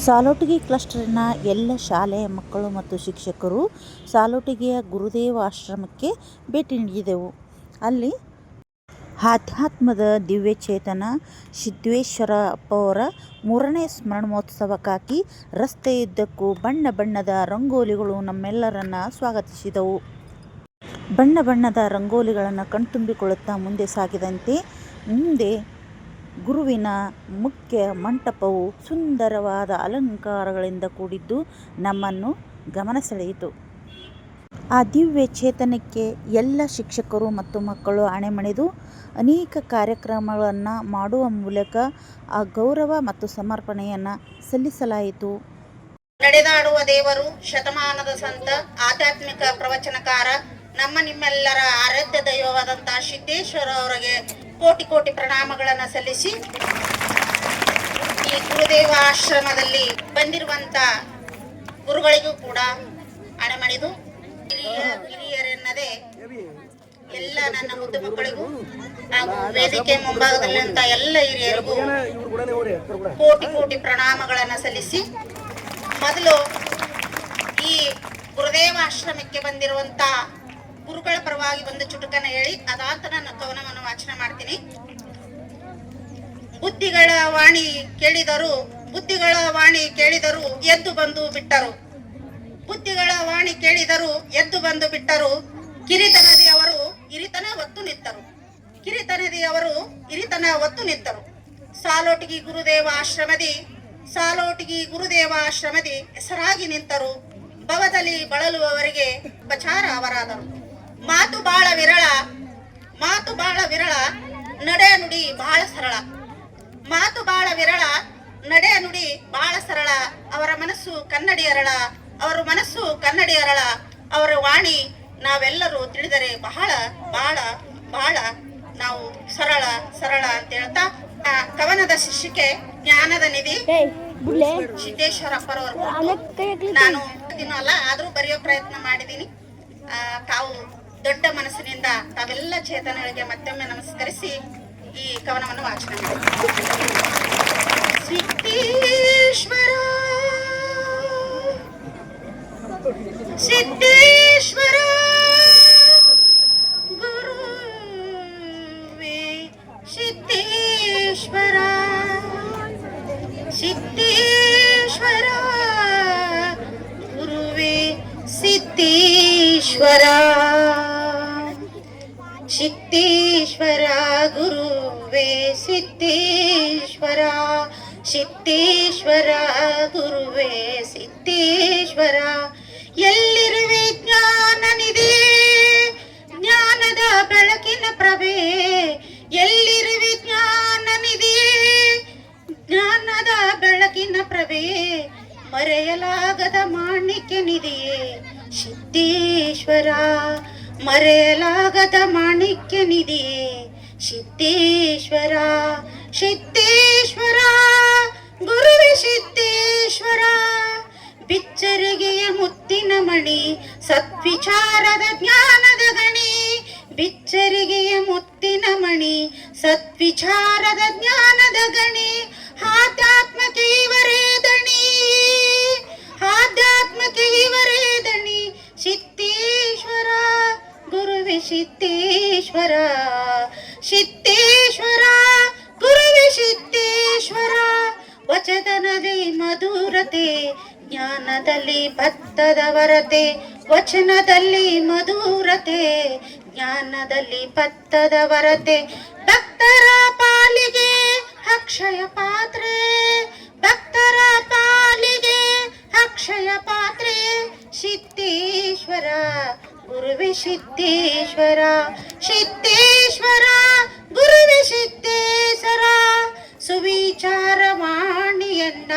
ಸಾಲೋಟಿಗಿ ಕ್ಲಸ್ಟರ್ನ ಎಲ್ಲ ಶಾಲೆಯ ಮಕ್ಕಳು ಮತ್ತು ಶಿಕ್ಷಕರು ಸಾಲೋಟಿಗಿಯ ಗುರುದೇವ ಆಶ್ರಮಕ್ಕೆ ಭೇಟಿ ನೀಡಿದೆವು. ಅಲ್ಲಿ ಆಧ್ಯಾತ್ಮದ ದಿವ್ಯಚೇತನ ಸಿದ್ದೇಶ್ವರ ಅಪ್ಪವರ 3ನೇ ಸ್ಮರಣೋತ್ಸವಕ್ಕಾಗಿ ರಸ್ತೆಯುದ್ದಕ್ಕೂ ಬಣ್ಣ ಬಣ್ಣದ ರಂಗೋಲಿಗಳು ನಮ್ಮೆಲ್ಲರನ್ನ ಸ್ವಾಗತಿಸಿದವು. ಬಣ್ಣ ಬಣ್ಣದ ರಂಗೋಲಿಗಳನ್ನು ಕಣ್ತುಂಬಿಕೊಳ್ಳುತ್ತಾ ಮುಂದೆ ಸಾಗಿದಂತೆ ಮುಂದೆ ಗುರುವಿನ ಮುಖ್ಯ ಮಂಟಪವು ಸುಂದರವಾದ ಅಲಂಕಾರಗಳಿಂದ ಕೂಡಿದ್ದು ನಮ್ಮನ್ನು ಗಮನ ಸೆಳೆಯಿತು. ಆ ದಿವ್ಯ ಚೇತನಕ್ಕೆ ಎಲ್ಲ ಶಿಕ್ಷಕರು ಮತ್ತು ಮಕ್ಕಳು ಅಣೆಮಣಿದು ಅನೇಕ ಕಾರ್ಯಕ್ರಮಗಳನ್ನು ಮಾಡುವ ಮೂಲಕ ಆ ಗೌರವ ಮತ್ತು ಸಮರ್ಪಣೆಯನ್ನು ಸಲ್ಲಿಸಲಾಯಿತು. ನಡೆದಾಡುವ ದೇವರು, ಶತಮಾನದ ಸಂತ, ಆಧ್ಯಾತ್ಮಿಕ ಪ್ರವಚನಕಾರ, ನಮ್ಮ ನಿಮ್ಮೆಲ್ಲರ ಆರಾಧ್ಯ ದೈವವಾದಂತಹ ಸಿದ್ದೇಶ್ವರ ಅವರಿಗೆ ಕೋಟಿ ಕೋಟಿ ಪ್ರಣಾಮಗಳನ್ನು ಸಲ್ಲಿಸಿ, ಈ ಗುರುದೇವ ಆಶ್ರಮದಲ್ಲಿ ಬಂದಿರುವಂತ ಗುರುಗಳಿಗೂ ಕೂಡ ಅಣೆಮಣಿದು ಹಿರಿಯರೆನ್ನದೇ ಎಲ್ಲ ನನ್ನ ಮುದ್ದು ಮಕ್ಕಳಿಗೂ ಹಾಗೂ ವೇದಿಕೆ ಮುಂಭಾಗದಲ್ಲಿರುವಂತಹ ಎಲ್ಲ ಹಿರಿಯರಿಗೂ ಕೋಟಿ ಕೋಟಿ ಪ್ರಣಾಮಗಳನ್ನು ಸಲ್ಲಿಸಿ, ಮೊದಲು ಈ ಗುರುದೇವ ಆಶ್ರಮಕ್ಕೆ ಬಂದಿರುವಂತ ಗುರುಗಳ ಪರವಾಗಿ ಒಂದು ಚುಟುಕನ್ನ ಹೇಳಿ ಅದಾಂತ ನನ್ನ ಕವನವನ್ನು ವಾಚನ ಮಾಡ್ತೀನಿ. ಬುದ್ಧಿಗಳ ವಾಣಿ ಕೇಳಿದರು ಎದ್ದು ಬಂದು ಬಿಟ್ಟರು. ಬುದ್ಧಿಗಳ ವಾಣಿ ಕೇಳಿದರು ಎದ್ದು ಬಂದು ಬಿಟ್ಟರು. ಕಿರಿತನದಿಯವರು ಹಿರಿತನ ಒತ್ತು ನಿಂತರು. ಸಾಲೋಟಿಗಿ ಗುರುದೇವ ಆಶ್ರಮದಿ ಹೆಸರಾಗಿ ನಿಂತರು. ಭವದಲ್ಲಿ ಬಳಲುವವರಿಗೆ ಉಪಚಾರ ಅವರಾದರು. ಮಾತು ಬಾಳ ವಿರಳ, ನಡೆ ನುಡಿ ಬಹಳ ಸರಳ. ಅವರ ಮನಸ್ಸು ಕನ್ನಡಿ ಅರಳ. ಅವರ ವಾಣಿ ನಾವೆಲ್ಲರೂ ತಿಳಿದರೆ ಬಹಳ ಬಹಳ ಬಹಳ ನಾವು ಸರಳ ಅಂತ ಹೇಳ್ತಾ, ಕವನದ ಶಿಷ್ಯಕ್ಕೆ ಜ್ಞಾನದ ನಿಧಿ ಸಿದ್ದೇಶ್ವರಪ್ಪರವರು ನಾನು ಅಲ್ಲ ಆದ್ರೂ ಬರೆಯೋ ಪ್ರಯತ್ನ ಮಾಡಿದ್ದೀನಿ. ತಾವು ದೊಡ್ಡ ಮನಸ್ಸಿನಿಂದ ತಾವೆಲ್ಲ ಚೇತನಗಳಿಗೆ ಮತ್ತೊಮ್ಮೆ ನಮಸ್ಕರಿಸಿ ಈ ಕವನವನ್ನು ವಾಚನ ಮಾಡಿ. ಸಿದ್ದೇಶ್ವರ ಗುರುವೇ ಸಿದ್ದೇಶ್ವರ ಗುರುವೇ ಸಿದ್ದೇಶ್ವರ ಗುರುವೇ ಸಿದ್ದೇಶ್ವರ ಗುರುವೇ ಸಿದ್ದೇಶ್ವರ. ಎಲ್ಲಿರುವೆ ಜ್ಞಾನ ನಿಧಿ, ಜ್ಞಾನದ ಬೆಳಕಿನ ಪ್ರಭೆ. ಎಲ್ಲಿರುವೆ ಜ್ಞಾನ ನಿಧಿ, ಜ್ಞಾನದ ಬೆಳಕಿನ ಪ್ರಭೆ. ಮರೆಯಲಾಗದ ಮಾಣಿಕ್ಯ ನಿಧಿಯೇ ಸಿದ್ದೇಶ್ವರ, ಮರೆಯಲಾಗದ ಮಾಣಿಕ್ಯ ನಿಧಿಯೇ ಸಿದ್ದೇಶ್ವರ. ಗುರುವೇ ಸಿದ್ದೇಶ್ವರ. ಬಿಚ್ಚರಿಗೆಯ ಮುತ್ತಿನ ಮಣಿ, ಸತ್ವಿಚಾರದ ಜ್ಞಾನದ ಗಣಿ. ಬಿಚ್ಚರಿಗೆಯ ಮುತ್ತಿನ ಮಣಿ, ಸತ್ವಿಚಾರದ ಜ್ಞಾನದ ಗಣಿ. ಆಧ್ಯಾತ್ಮಕ್ಕೆ ಇವರೇ ದಣಿ, ಸಿದ್ದೇಶ್ವರ ಗುರುವೇ ಸಿದ್ದೇಶ್ವರ ಗುರುವೇ ಸಿದ್ದೇಶ್ವರ. ವಚನದಲ್ಲಿ ಮಧುರತೆ, ಜ್ಞಾನದಲ್ಲಿ ಭತ್ತದ ವರತೆ. ವಚನದಲ್ಲಿ ಮಧುರತೆ, ಜ್ಞಾನದಲ್ಲಿ ಭತ್ತದ ವರತೆ. ಭಕ್ತರ ಪಾಲಿಗೆ ಅಕ್ಷಯ ಪಾತ್ರೆ, ಭಕ್ತರ ಪಾಲಿಗೆ ಅಕ್ಷಯ ಪಾತ್ರೆ. ಸಿದ್ದೇಶ್ವರ ಗುರುವೇ ಸಿದ್ದೇಶ್ವರ ಗುರುವೇ ಸಿದ್ದೇಶ್ವರ. ಸುವಿಚಾರವಾಣಿಯನ್ನ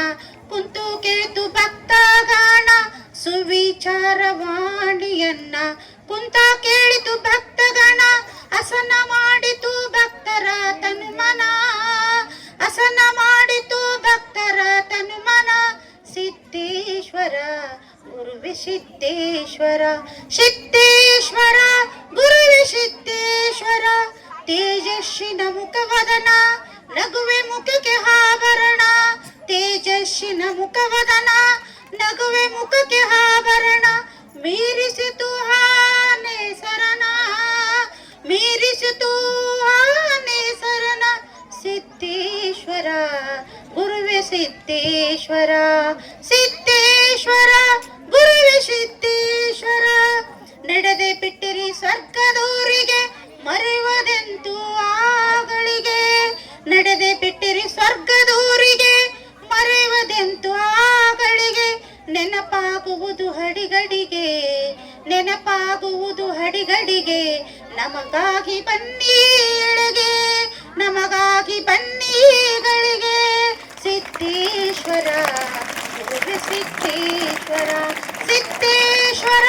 ಕುಂತು ಕೇಳಿತು ಭಕ್ತಗಾನ. ಸುವಿಚಾರವಾಣಿಯನ್ನ ಕುಂತ ಕೇಳಿತು ಭಕ್ತಗಣ. ಹಸನ ಮಾಡಿತು ಭಕ್ತರ ತನುಮನ, ಹಸನ ಮಾಡಿತು ಭಕ್ತರ ತನುಮನ. ಸಿದ್ದೇಶ್ವರ ಗುರುವೇ ಸಿದ್ದೇಶ್ವರ ಗುರುವೇ ಸಿದ್ದೇಶ್ವರ. ತೇಜಸ್ವಿನ ಮುಖವದನ, ನಗುವೆ ಮುಖಕ್ಕೆ ಆಭರಣ. ತೇಜಸ್ವಿ ನಿನ್ನ ಮುಖವದನ ನಗುವೆ ಮುಖಕ್ಕೆ ಆಭರಣ ಮೀರಿಸಿತು ಆನೆ ಸರನ ಮೀರಿಸಿತು ಆನೆ ಸರನ ಸಿದ್ದೇಶ್ವರ ಗುರುವೆ ಸಿದ್ದೇಶ್ವರ ಸಿದ್ದೇಶ್ವರ ಗುರುವೆ ಸಿದ್ದೇಶ್ವರ ನಡೆದೆ ಬಿಟ್ಟಿರಿ ಸ್ವರ್ಗದೂರಿಗೆ ಮರೆಯುವುದೆಂತೂ ಆಗಳಿಗೆ ನಡೆದೆ ಬಿಟ್ಟಿರಿ ಸ್ವರ್ಗದೂರಿಗೆ ಮರೆಯುವುದೆಂತೂ ಆಗಳಿಗೆ ನೆನಪಾಗುವುದು ಹಡಿಗಡಿಗೆ ನೆನಪಾಗುವುದು ಹಡಿಗಡಿಗೆ ನಮಗಾಗಿ ಬನ್ನಿ ಎಳೆಗೆ ನಮಗಾಗಿ ಬನ್ನಿಗಳಿಗೆ ಸಿದ್ದೇಶ್ವರ ಗುರುವೆ ಸಿದ್ದೇಶ್ವರ ಸಿದ್ದೇಶ್ವರ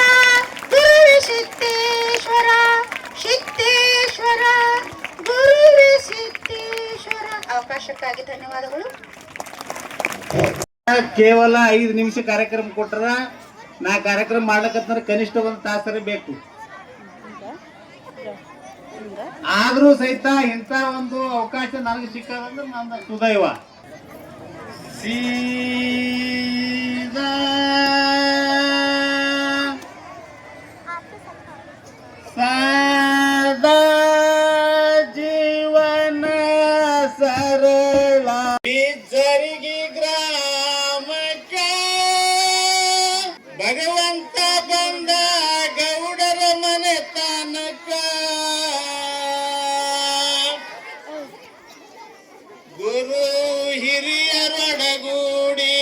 ಗುರುವೆ ಸಿದ್ದೇಶ್ವರ ಸಿದ್ದೇಶ್ವರ ಗುರುವೆ ಸಿದ್ದೇಶ್ವರ. ಅವಕಾಶಕ್ಕಾಗಿ ಧನ್ಯವಾದಗಳು. ಕೇವಲ 5 ನಿಮಿಷ ಕಾರ್ಯಕ್ರಮ ಕೊಟ್ರ ನಾ ಕಾರ್ಯಕ್ರಮ ಮಾಡ್ಲಕತ್ತ ಕನಿಷ್ಠ 1 ತಾಸರ ಬೇಕು. ಆದ್ರೂ ಸಹಿತ ಇಂಥ ಒಂದು ಅವಕಾಶ ನನಗೆ ಸಿಕ್ಕದಂದ್ರೆ ನನ್ನ ಸುದೈವ. ಸೀದಾ ಸಾದಾ ಜೀವನ ಸರಳ ಬಿಜ್ಜರಿಗಿ ಗ್ರಾಮಕ್ಕೆ ಭಗವಂತ ಬಂದ ಗೌಡರ ಮನೆ ತನಕ ಗುರು ಹಿರಿಯರೊಡಗೂಡಿ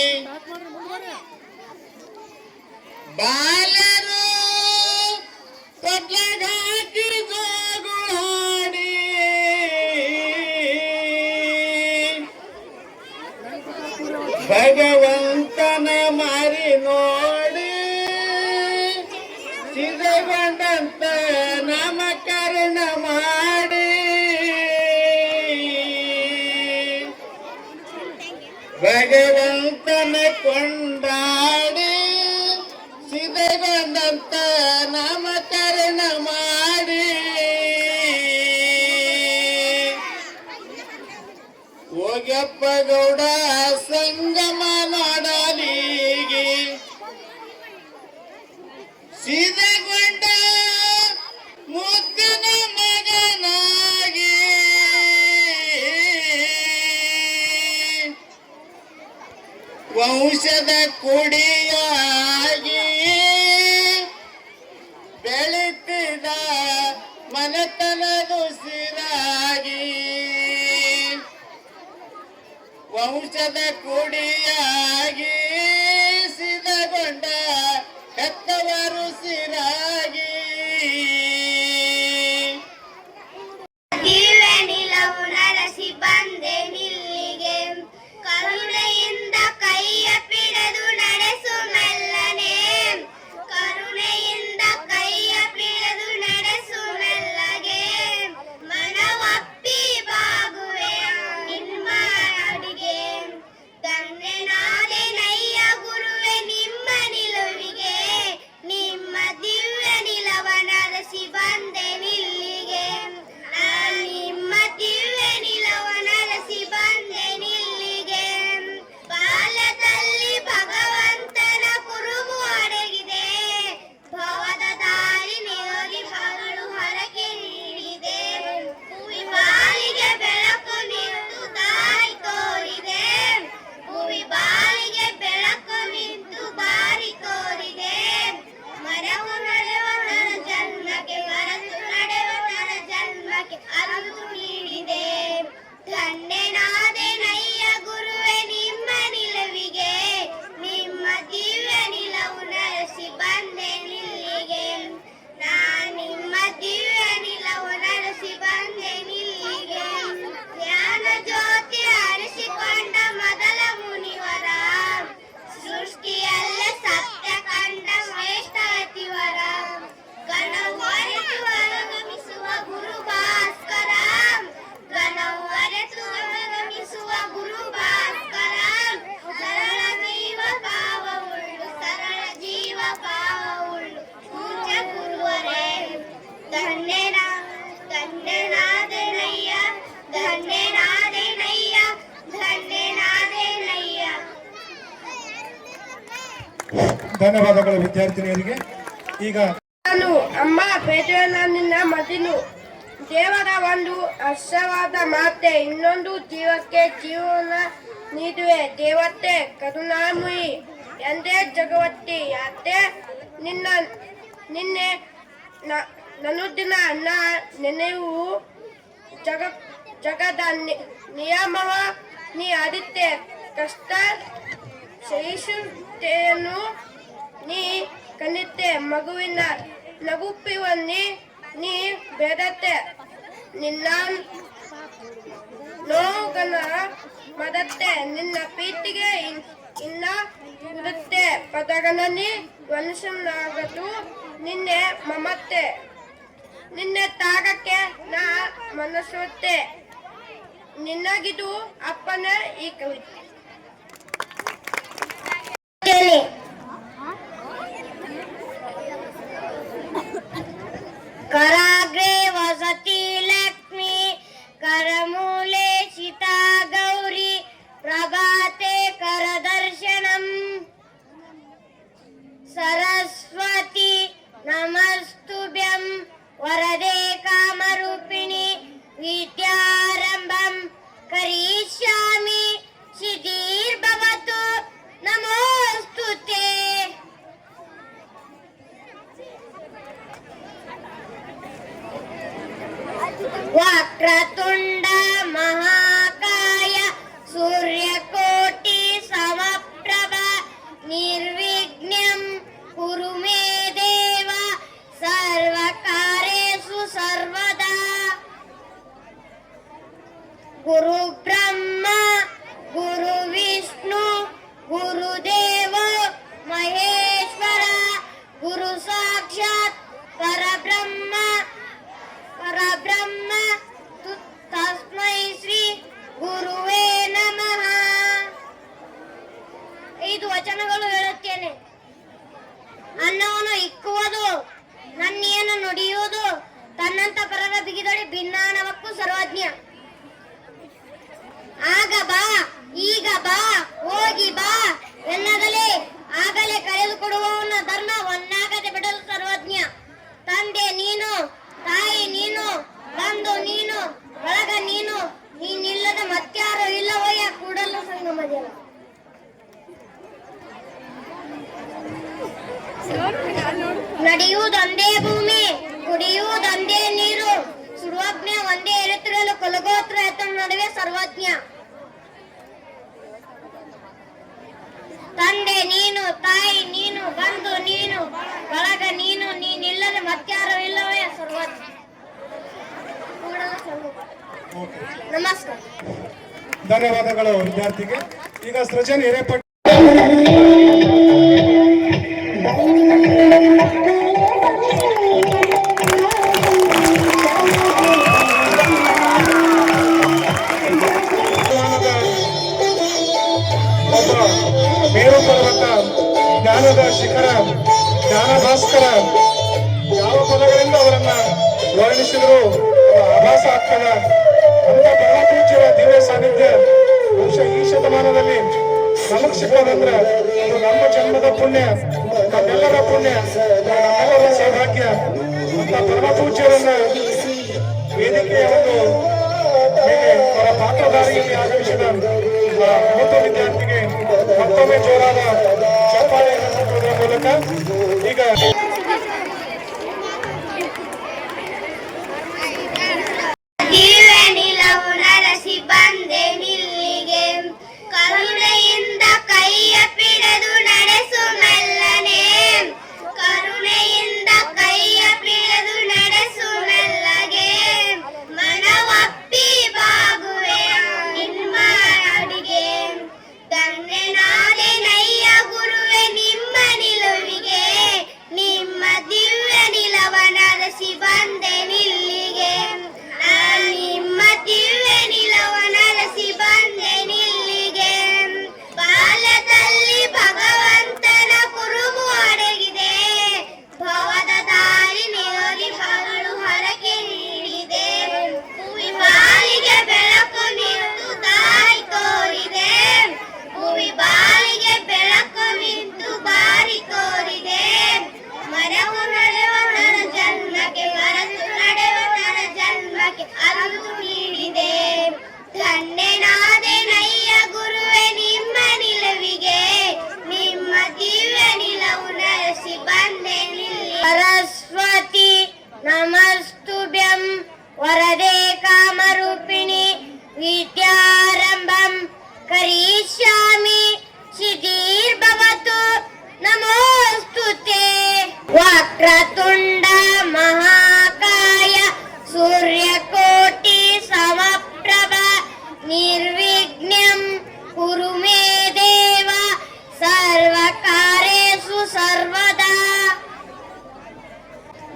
ಬಾಲರು ಕೊಡ್ಲಗಾಕಿ ಗೋಗುಳಾಡಿ ಭಗವಂತನ ಮಾರಿ ನೋಡಿ ಸಿದ್ಧಗೊಂಡಂತ ನಾಮಕರಣ ಮಾಡಿ ಭಗವಂತನ ಕೊಂಡಾಡಿ ಸಿದ್ಧಗೊಂಡಂತ ನಾಮಕರಣ ಮಾಡಿ ಹೋಗ್ಯಪ್ಪ ಗೌಡ ಸಂಗಮ ನೋಡಲಿಗೆ ಸಿದ್ಧಗೊಂಡ ಮುದ್ದಿನ ಮಗನಾಗಿ ವಂಶದ ಕುಡಿಯಾಗಿ ಬೆಳೆತಿದ ಮನೆತನದ ಸಿರಾಗಿ ವಂಶದ ಕುಡಿಯಾಗಿ ಸಿದ್ಧಗೊಂಡ ಹೆತ್ತವರು ಸಿರಾಗಿ ನಿಲವು ನರಸಿ ಬಂದೆ ನಿಲ್ಲಿಗೆ ಕರುಣೆಯಿಂದ ಕೈಯ ಪಿಡಿದು ನಡೆಸು ಮೆಲ್ಲನೆ ಕರುಣೆಯಿಂದ ಕೈಯ ಪಿಡಿದು ನಡೆಸು ಮೆಲ್ಲಗೆ ಮನವಪ್ಪಿ ಬಾಗುವೆ ನಿಮ್ಮ ಅಡಿಗೆ ಧನ್ಯನಾದೆ ಧನ್ಯವಾದಗಳು ವಿದ್ಯಾರ್ಥಿನಿಯರಿಗೆ. ಈಗ ನಾನು ಅಮ್ಮ ಬೇಟೆಯನ್ನ ನಿನ್ನ ಮದಿನು ದೇವರ ಒಂದು ಹರ್ಷವಾದ ಮಾತೆ ಇನ್ನೊಂದು ಜೀವಕ್ಕೆ ಜೀವನ ನೀಡುವೆ ದೇವತೆ ಕರುಣಾಮಯಿ ಎಂದೇ ಜಗವತ್ತಿ ಯಾತೆ ನಿನ್ನೆ ನನುದಿನ ಅನ್ನ ನೆನೆಯುವು ಜಗದ ನಿಯಮವ ನೀ ಅರಿತೆ ಕಷ್ಟ ಸಹಿಸುತ್ತೇನು ನೀ ಕನಿತೆ ಮಗುವಿನ ನಗುಪಿವನ್ನಿ ನೀ ಬೇಡತೆ ನಿನ್ನ ನೋವುಗನ ಮದತ್ತೆ ನಿನ್ನ ಪ್ರೀತಿಗೆ ಇನ್ನ ಇರುತ್ತೆ ಪದಗಣನಿ ಮನುಷ್ಯನಾಗದು ನಿನ್ನೆ ಮಮತೆ ನಿನ್ನೆ ತಾಗಕ್ಕೆ ನಾ ಮನಸ್ಸುತ್ತೆ ನಿನ್ನಗಿದು ಅಪ್ಪನ ಈ ಕವಿತೆ. कराग्रे वसति लक्ष्मी करमूले सीता गौरी प्रभाते करदर्शनम् सरस्वती नमस्तुभ्यं वरदे कामरूपिणी विद्यारम्भं करिष्यामि सिद्धिर्भवतु नमोस्तुते. वक्रतुण्ड महाकाय सूर्यकोटि समप्रभ निर्विघ्नं कुरु मे देव सर्वकार्येषु सर्वदा. गुरु ब्रह्मा गुरु विष्णु गुरुदेवो महेश्वर गुरु साक्षात् परब्रह्म ತಸ್ಮೈ ಶ್ರೀ ಗುರುವೇ ನಮಃ. 5 ವಚನಗಳು ಹೇಳುತ್ತೇನೆ. ಅನ್ನವನ್ನು ಇಕ್ಕುವುದು ನನ್ನೇನು ನುಡಿಯುವುದು ತನ್ನಂತ ಪರರ ಬಿಗಿದಡಿ ಭಿನ್ನಾಣವಕ್ಕೂ ಸರ್ವಜ್ಞ. ಆಗ ಬಾ ಈಗ ಬಾ ಹೋಗಿ ಬಾ ಎನ್ನದಲೇ ಆಗಲೇ ಕಳೆದುಕೊಡುವವನ ಧರ್ಮ ಒನ್ನಾಗದೆ ಬಿಡಲು ಸರ್ವಜ್ಞ. ತಂದೆ ನೀನು ತಾಯಿ ನೀನು ಬಂಧು ನೀನು ಬಳಗ ನೀನು ನೀನಿಲ್ಲದ ಮತ್ಯಾರು ಇಲ್ಲವಯ್ಯ ಕೂಡಲ ಸಂಗಮದೇವ. ನಡೆಯುವುದೊಂದೇ ಭೂಮಿ ಕುಡಿಯುವುದೊಂದೇ ನೀರು ಸುಡುವಜ್ಞೆ ಒಂದೇ ಎರೆತಿರಲು ಕೊಲಗೋತ್ರ ಎತ್ತ ನಡುವೆ ಸರ್ವಜ್ಞ. ತಂದೆ ನೀನು ತಾಯಿ ನೀನು ಬಂಧು ನೀನು ಬಳಗ ನೀನು ನೀನಿಲ್ಲದ ಮತ್ಯಾರು ಇಲ್ಲವೇ ಸರ್ವಜ್ಞ. ನಮಸ್ಕಾರ. ಧನ್ಯವಾದಗಳು ವಿದ್ಯಾರ್ಥಿಗೆ. ಈಗ ಸೃಜನ್ ಹಿರೇಪಟ್ಟ ಮೇರು ಪರ್ವತ ಜ್ಞಾನದ ಶಿಖರ ಜ್ಞಾನ ಭಾಸ್ಕರ ಯಾವ ಪದಗಳಿಂದ ಅವರನ್ನ ವರ್ಣಿಸಿದ್ರು ಆಭಾಸ ಆಗ್ತದ ಅಂತ ಪರಮಪೂಜ್ಯರ ದಿವ್ಯ ಸಾನ್ನಿಧ್ಯ ಬಹುಶಃ ಈ ಶತಮಾನದಲ್ಲಿ ನಮಗ್ ಸಿಕ್ಕೋದಂದ್ರ ಇದು ನಮ್ಮ ಜನ್ಮದ ಪುಣ್ಯ, ನಮ್ಮೆಲ್ಲರ ಪುಣ್ಯ, ನಮ್ಮೆಲ್ಲರ ಸೌಭಾಗ್ಯ ಅಂತ ಪರಮಪೂಜ್ಯರನ್ನ ವೇದಿಕೆಯ ಒಂದು ಮೇಲೆ ಅವರ ಪಾತ್ರಧಾರಿಯಲ್ಲಿ ಆಗಮಿಸಿದ ಮೂತ ವಿದ್ಯಾರ್ಥಿಗೆ ಮತ್ತೊಮ್ಮೆ ಜೋರಾದ ಚಪ್ಪಾಳೆಯನ್ನು ಕೊಡುವುದರ ಮೂಲಕ ಈಗ ಬಂದೆ ನಿಲ್ಲಿಗೆ ಕರುಣೆಯಿಂದ ಕೈಯ ಪಿಡಿದು ನಡೆಸು ಮೆಲ್ಲನೆ ಕರುಣೆಯಿಂದ ಕೈಯ ಪಿಡಿದು ನಡೆಸು ಮೆಲ್ಲಗೆ ಮನವಪ್ಪಿ ಬಾಗುವೆ ನಿಮ್ಮ ಅಡಿಗೆ ಧನ್ಯನಾದೆ ನಯ್ಯ ಗುರುವೆ ನಿಮ್ಮ ನಿಲುವಿಗೆ ನೀ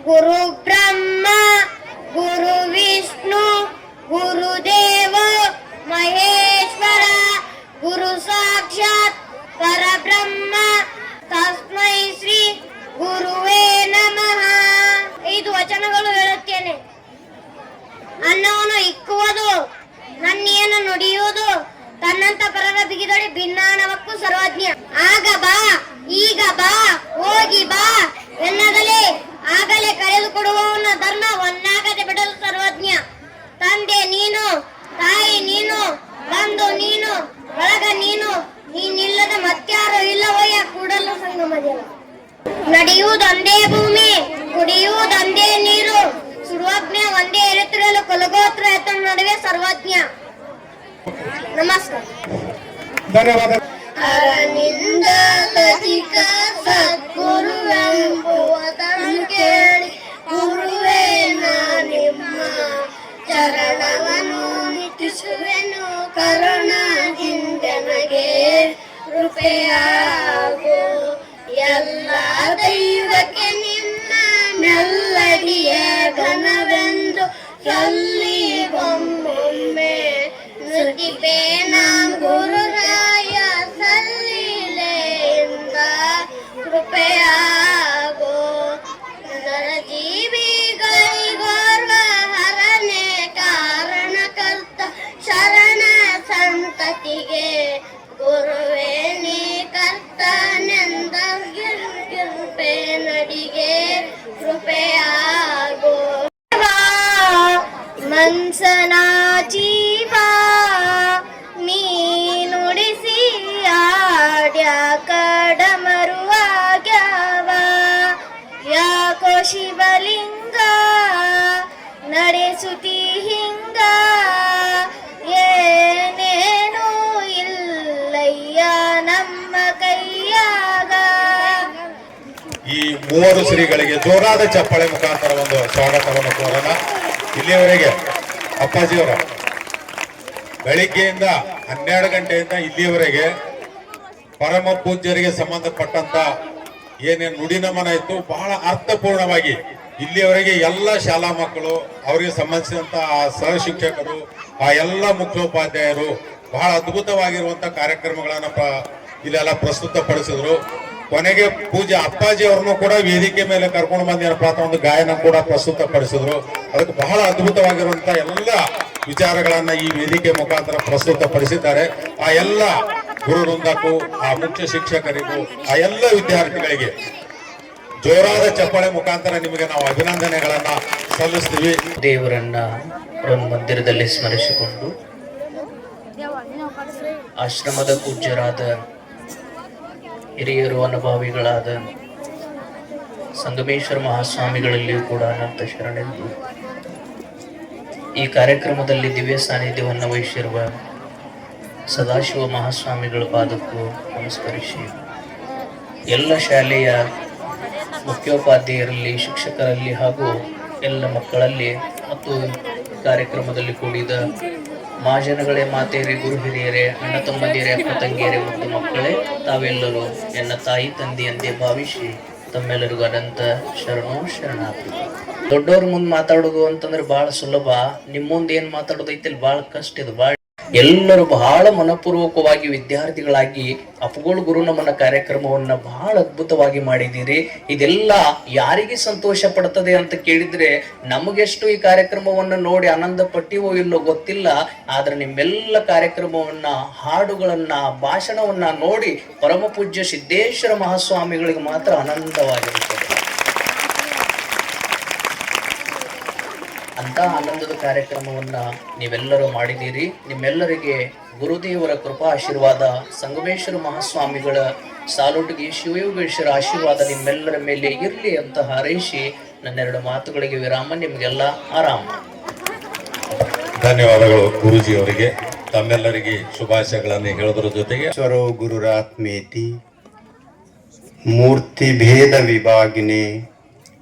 ಗುರು ಬ್ರಹ್ಮ ಗುರು ವಿಷ್ಣು ಗುರುದೇವ ಮಹೇಶ್ವರ ಗುರು ಸಾಕ್ಷಾತ್ ಪರಬ್ರಹ್ಮ ತಸ್ಮೈ ಶ್ರೀ ಗುರುವೇ ನಮಃ. 5 ವಚನಗಳು ಹೇಳುತ್ತೇನೆ. ಅನ್ನವನ್ನು ಇಕ್ಕುವುದು, ನನ್ನೇನು ನುಡಿಯುವುದು, ತನ್ನಂತ ಪರರ ಬಿಗಿದಡಿ ಭಿನ್ನಾಣವಕ್ಕೂ ಸರ್ವಜ್ಞ. ಆಗ ಬಾ ಈಗ ಬಾ ಹೋಗಿ ಬಾ ಎನ್ನದಲೇ ಆಗಲೇ ಕರೆದುಕೊಡುವವನ ಧರ್ಮ ಒನ್ನಾಗದೆ ಬಿಡಲು ಸರ್ವಜ್ಞ. ತಂದೆ ನೀನು, ತಾಯಿ ನೀನು, ಬಂಧು ನೀನು, ಬಳಗ ನೀನು, ನೀನಿಲ್ಲದ ಮತ್ಯಾರು ಇಲ್ಲವಯ್ಯ ಕೂಡಲು ಸಂಗಮದೇವ. ನಡೆಯುವುದೊಂದೇ ಭೂಮಿ, ಕುಡಿಯುವುದೊಂದೇ ನೀರು, ಸುಡುವಜ್ಞ ಒಂದೇ ಎರುತ್ತಿರಲು ಕುಲಗೋತ್ರ ಎತ್ತ ನಡುವೆ ಸರ್ವಜ್ಞ. ನಮಸ್ಕಾರ. ಧನ್ಯವಾದ. ಅರನಿಂದ ಅಧಿಕ ಸದ್ಗುರುವೆಂಬುವುದನ್ನು ಕೇಳಿ ಗುರುವೇ ನಿಮ್ಮ ಚರಣವನ್ನು ನಿಟ್ಟಿಸುವೆನು. ಕರುಣದಿಂದ ನನಗೆ ಕೃಪೆಯಾಗು. ಎಲ್ಲ ದೈವಕ್ಕೆ ನಿನ್ನ ಮೆಲ್ಲಡಿಯೇ ಘನವೆಂದು ಎಲ್ಲಿ ಒಮ್ಮೊಮ್ಮೆ ನುಡಿಪೆ ನಾಂ ಗುರುರಾಯ ಸಲ್ಲಿಲೆಯಿಂದ ಕೃಪೆಯಾಗೋ. ನರಜೀವಿಗಳಿಗೋರ್ವ ಹರನೆ ಕಾರಣಕರ್ತ ಶರಣ ಸಂತತಿಗೆ ಗುರುವೇ ನೀ ಕರ್ತನೆಂದ ಕೃಪೆ ನಡಿಗೆ ಕೃಪೆಯಾಗೋ. ಮನ್ಸನ ಜೀವ ನೀ ನುಡಿಸಿ ಆಡ್ಯ ಕಡಮರುವಾಗ್ಯಾವ. ಯಾಕೋ ಶಿವಲಿಂಗ ನಡೆಸುತ್ತಿ ಹಿಂಗ ಏನೇನು ಇಲ್ಲಯ್ಯ ನಮ್ಮ ಕೈಯಾಗ. ಈ 3 ಶ್ರೀಗಳಿಗೆ ಜೋರಾದ ಚಪ್ಪಾಳೆ ಮುಖಾಂತರ ಒಂದು ಸ್ವಾಗತವನ್ನು ಕೋರೋಣ. ಇಲ್ಲಿಯವರೆಗೆ ಅಪ್ಪಾಜಿಯವರ ಬೆಳಿಗ್ಗೆಯಿಂದ 12 ಗಂಟೆಯಿಂದ ಇಲ್ಲಿಯವರೆಗೆ ಪರಮ ಪೂಜ್ಯರಿಗೆ ಸಂಬಂಧಪಟ್ಟಂತ ಏನೇನು ನುಡಿನಮನ ಇತ್ತು ಬಹಳ ಅರ್ಥಪೂರ್ಣವಾಗಿ ಇಲ್ಲಿಯವರೆಗೆ ಎಲ್ಲ ಶಾಲಾ ಮಕ್ಕಳು, ಅವರಿಗೆ ಸಂಬಂಧಿಸಿದಂತ ಸಹ ಶಿಕ್ಷಕರು, ಆ ಎಲ್ಲ ಮುಖ್ಯೋಪಾಧ್ಯಾಯರು ಬಹಳ ಅದ್ಭುತವಾಗಿರುವಂತ ಕಾರ್ಯಕ್ರಮಗಳನ್ನ ಇಲ್ಲೆಲ್ಲ ಪ್ರಸ್ತುತಪಡಿಸಿದ್ರು. ಕೊನೆಗೆ ಪೂಜೆ ಅಪ್ಪಾಜಿ ಅವ್ರನ್ನು ಕೂಡ ವೇದಿಕೆ ಮೇಲೆ ಕರ್ಕೊಂಡು ಬಂದೇನಪ್ಪ ಅಂತ ಒಂದು ಗಾಯನ ಕೂಡ ಪ್ರಸ್ತುತಪಡಿಸಿದ್ರು. ಅದಕ್ಕೆ ಬಹಳ ಅದ್ಭುತವಾಗಿರುವಂತ ಎಲ್ಲ ವಿಚಾರಗಳನ್ನ ಈ ವೇದಿಕೆ ಮುಖಾಂತರ ಪ್ರಸ್ತುತಪಡಿಸಿದ್ದಾರೆ. ಆ ಎಲ್ಲ ಗುರು ವೃಂದಕ್ಕೂ, ಆ ಮುಖ್ಯ ಶಿಕ್ಷಕರಿಗೂ, ಆ ಎಲ್ಲ ವಿದ್ಯಾರ್ಥಿಗಳಿಗೆ ಜೋರಾದ ಚಪ್ಪಾಳೆ ಮುಖಾಂತರ ನಿಮಗೆ ನಾವು ಅಭಿನಂದನೆಗಳನ್ನ ಸಲ್ಲಿಸ್ತೀವಿ. ದೇವರನ್ನ ಮಂದಿರದಲ್ಲಿ ಸ್ಮರಿಸಿಕೊಂಡು ಆಶ್ರಮದ ಪೂಜ್ಯರಾದ ಹಿರಿಯರು ಅನುಭಾವಿಗಳಾದ ಸಂಗಮೇಶ್ವರ ಮಹಾಸ್ವಾಮಿಗಳಲ್ಲಿಯೂ ಕೂಡ ಅನಂತ ಶರಣೆಂದು ಈ ಕಾರ್ಯಕ್ರಮದಲ್ಲಿ ದಿವ್ಯ ಸಾನ್ನಿಧ್ಯವನ್ನು ವಹಿಸಿರುವ ಸದಾಶಿವ ಮಹಾಸ್ವಾಮಿಗಳ ಪಾದಕ್ಕೂ ನಮಸ್ಕರಿಸಿ ಎಲ್ಲ ಶಾಲೆಯ ಮುಖ್ಯೋಪಾಧ್ಯಾಯರಲ್ಲಿ, ಶಿಕ್ಷಕರಲ್ಲಿ ಹಾಗೂ ಎಲ್ಲ ಮಕ್ಕಳಲ್ಲಿ ಮತ್ತು ಕಾರ್ಯಕ್ರಮದಲ್ಲಿ ಕೂಡಿದ ಮಹಾಜನಗಳೇ, ಮಾತೆಯರೇ, ಗುರು ಹಿರಿಯರೇ, ಅಣ್ಣ ತಮ್ಮಂದಿರೇ, ಅಕ್ಕ ತಂಗಿಯರೇ ಮತ್ತು ಮಕ್ಕಳೇ, ತಾವೆಲ್ಲರೂ ಎನ್ನ ತಾಯಿ ತಂದೆ ಎಂದೇ ಭಾವಿಸಿ ತಮ್ಮೆಲ್ಲರಿಗೂ ಅನಂತ ಶರಣೋ ಶರಣಾರ್ಥಿ. ದೊಡ್ಡವ್ರ ಮುಂದೆ ಮಾತಾಡೋದು ಅಂತಂದ್ರೆ ಬಹಳ ಸುಲಭ, ನಿಮ್ಮ ಮುಂದೆ ಏನ್ ಮಾತಾಡೋದೈತಿ ಬಹಳ ಕಷ್ಟ. ಇದು ಬಹಳ ಎಲ್ಲರೂ ಬಹಳ ಮನಪೂರ್ವಕವಾಗಿ ವಿದ್ಯಾರ್ಥಿಗಳಾಗಿ ಅಪ್ಪಗೋಳು ಗುರು ನಮನ ಕಾರ್ಯಕ್ರಮವನ್ನ ಬಹಳ ಅದ್ಭುತವಾಗಿ ಮಾಡಿದ್ದೀರಿ. ಇದೆಲ್ಲ ಯಾರಿಗೆ ಸಂತೋಷ ಪಡ್ತದೆ ಅಂತ ಕೇಳಿದ್ರೆ ನಮಗೆಷ್ಟು ಈ ಕಾರ್ಯಕ್ರಮವನ್ನ ನೋಡಿ ಆನಂದ ಪಟ್ಟಿವೋ ಇಲ್ಲೋ ಗೊತ್ತಿಲ್ಲ. ಆದ್ರೆ ನಿಮ್ಮೆಲ್ಲ ಕಾರ್ಯಕ್ರಮವನ್ನ, ಹಾಡುಗಳನ್ನ, ಭಾಷಣವನ್ನ ನೋಡಿ ಪರಮ ಪೂಜ್ಯ ಸಿದ್ದೇಶ್ವರ ಮಹಾಸ್ವಾಮಿಗಳಿಗೆ ಮಾತ್ರ ಆನಂದವಾಗಿರುತ್ತದೆ. ಅಂತ ಆನಂದದ ಕಾರ್ಯಕ್ರಮವನ್ನ ನೀವೆಲ್ಲರೂ ಮಾಡಿದ್ದೀರಿ. ನಿಮ್ಮೆಲ್ಲರಿಗೆ ಗುರುದೇವರ ಕೃಪಾ ಆಶೀರ್ವಾದ, ಸಂಗಮೇಶ್ವರ ಮಹಾಸ್ವಾಮಿಗಳ ಸಾಲುಟಿಗೆ ಶಿವಯೋಗೇಶ್ವರ ಆಶೀರ್ವಾದ ನಿಮ್ಮೆಲ್ಲರ ಮೇಲೆ ಇರಲಿ ಅಂತ ಹಾರೈಸಿ ನನ್ನೆರಡು ಮಾತುಗಳಿಗೆ ವಿರಾಮ. ನಿಮಗೆಲ್ಲ ಆರಾಮ. ಧನ್ಯವಾದಗಳು ಗುರೂಜಿ ಅವರಿಗೆ. ತಮ್ಮೆಲ್ಲರಿಗೆ ಶುಭಾಶಯಗಳನ್ನು ಹೇಳೋದ್ರ ಜೊತೆಗೆ ಸ್ವರೋ ಗುರುರಾತ್ಮೇತಿ ಮೂರ್ತಿ ಭೇದ ವಿಭಾಗಿನೇ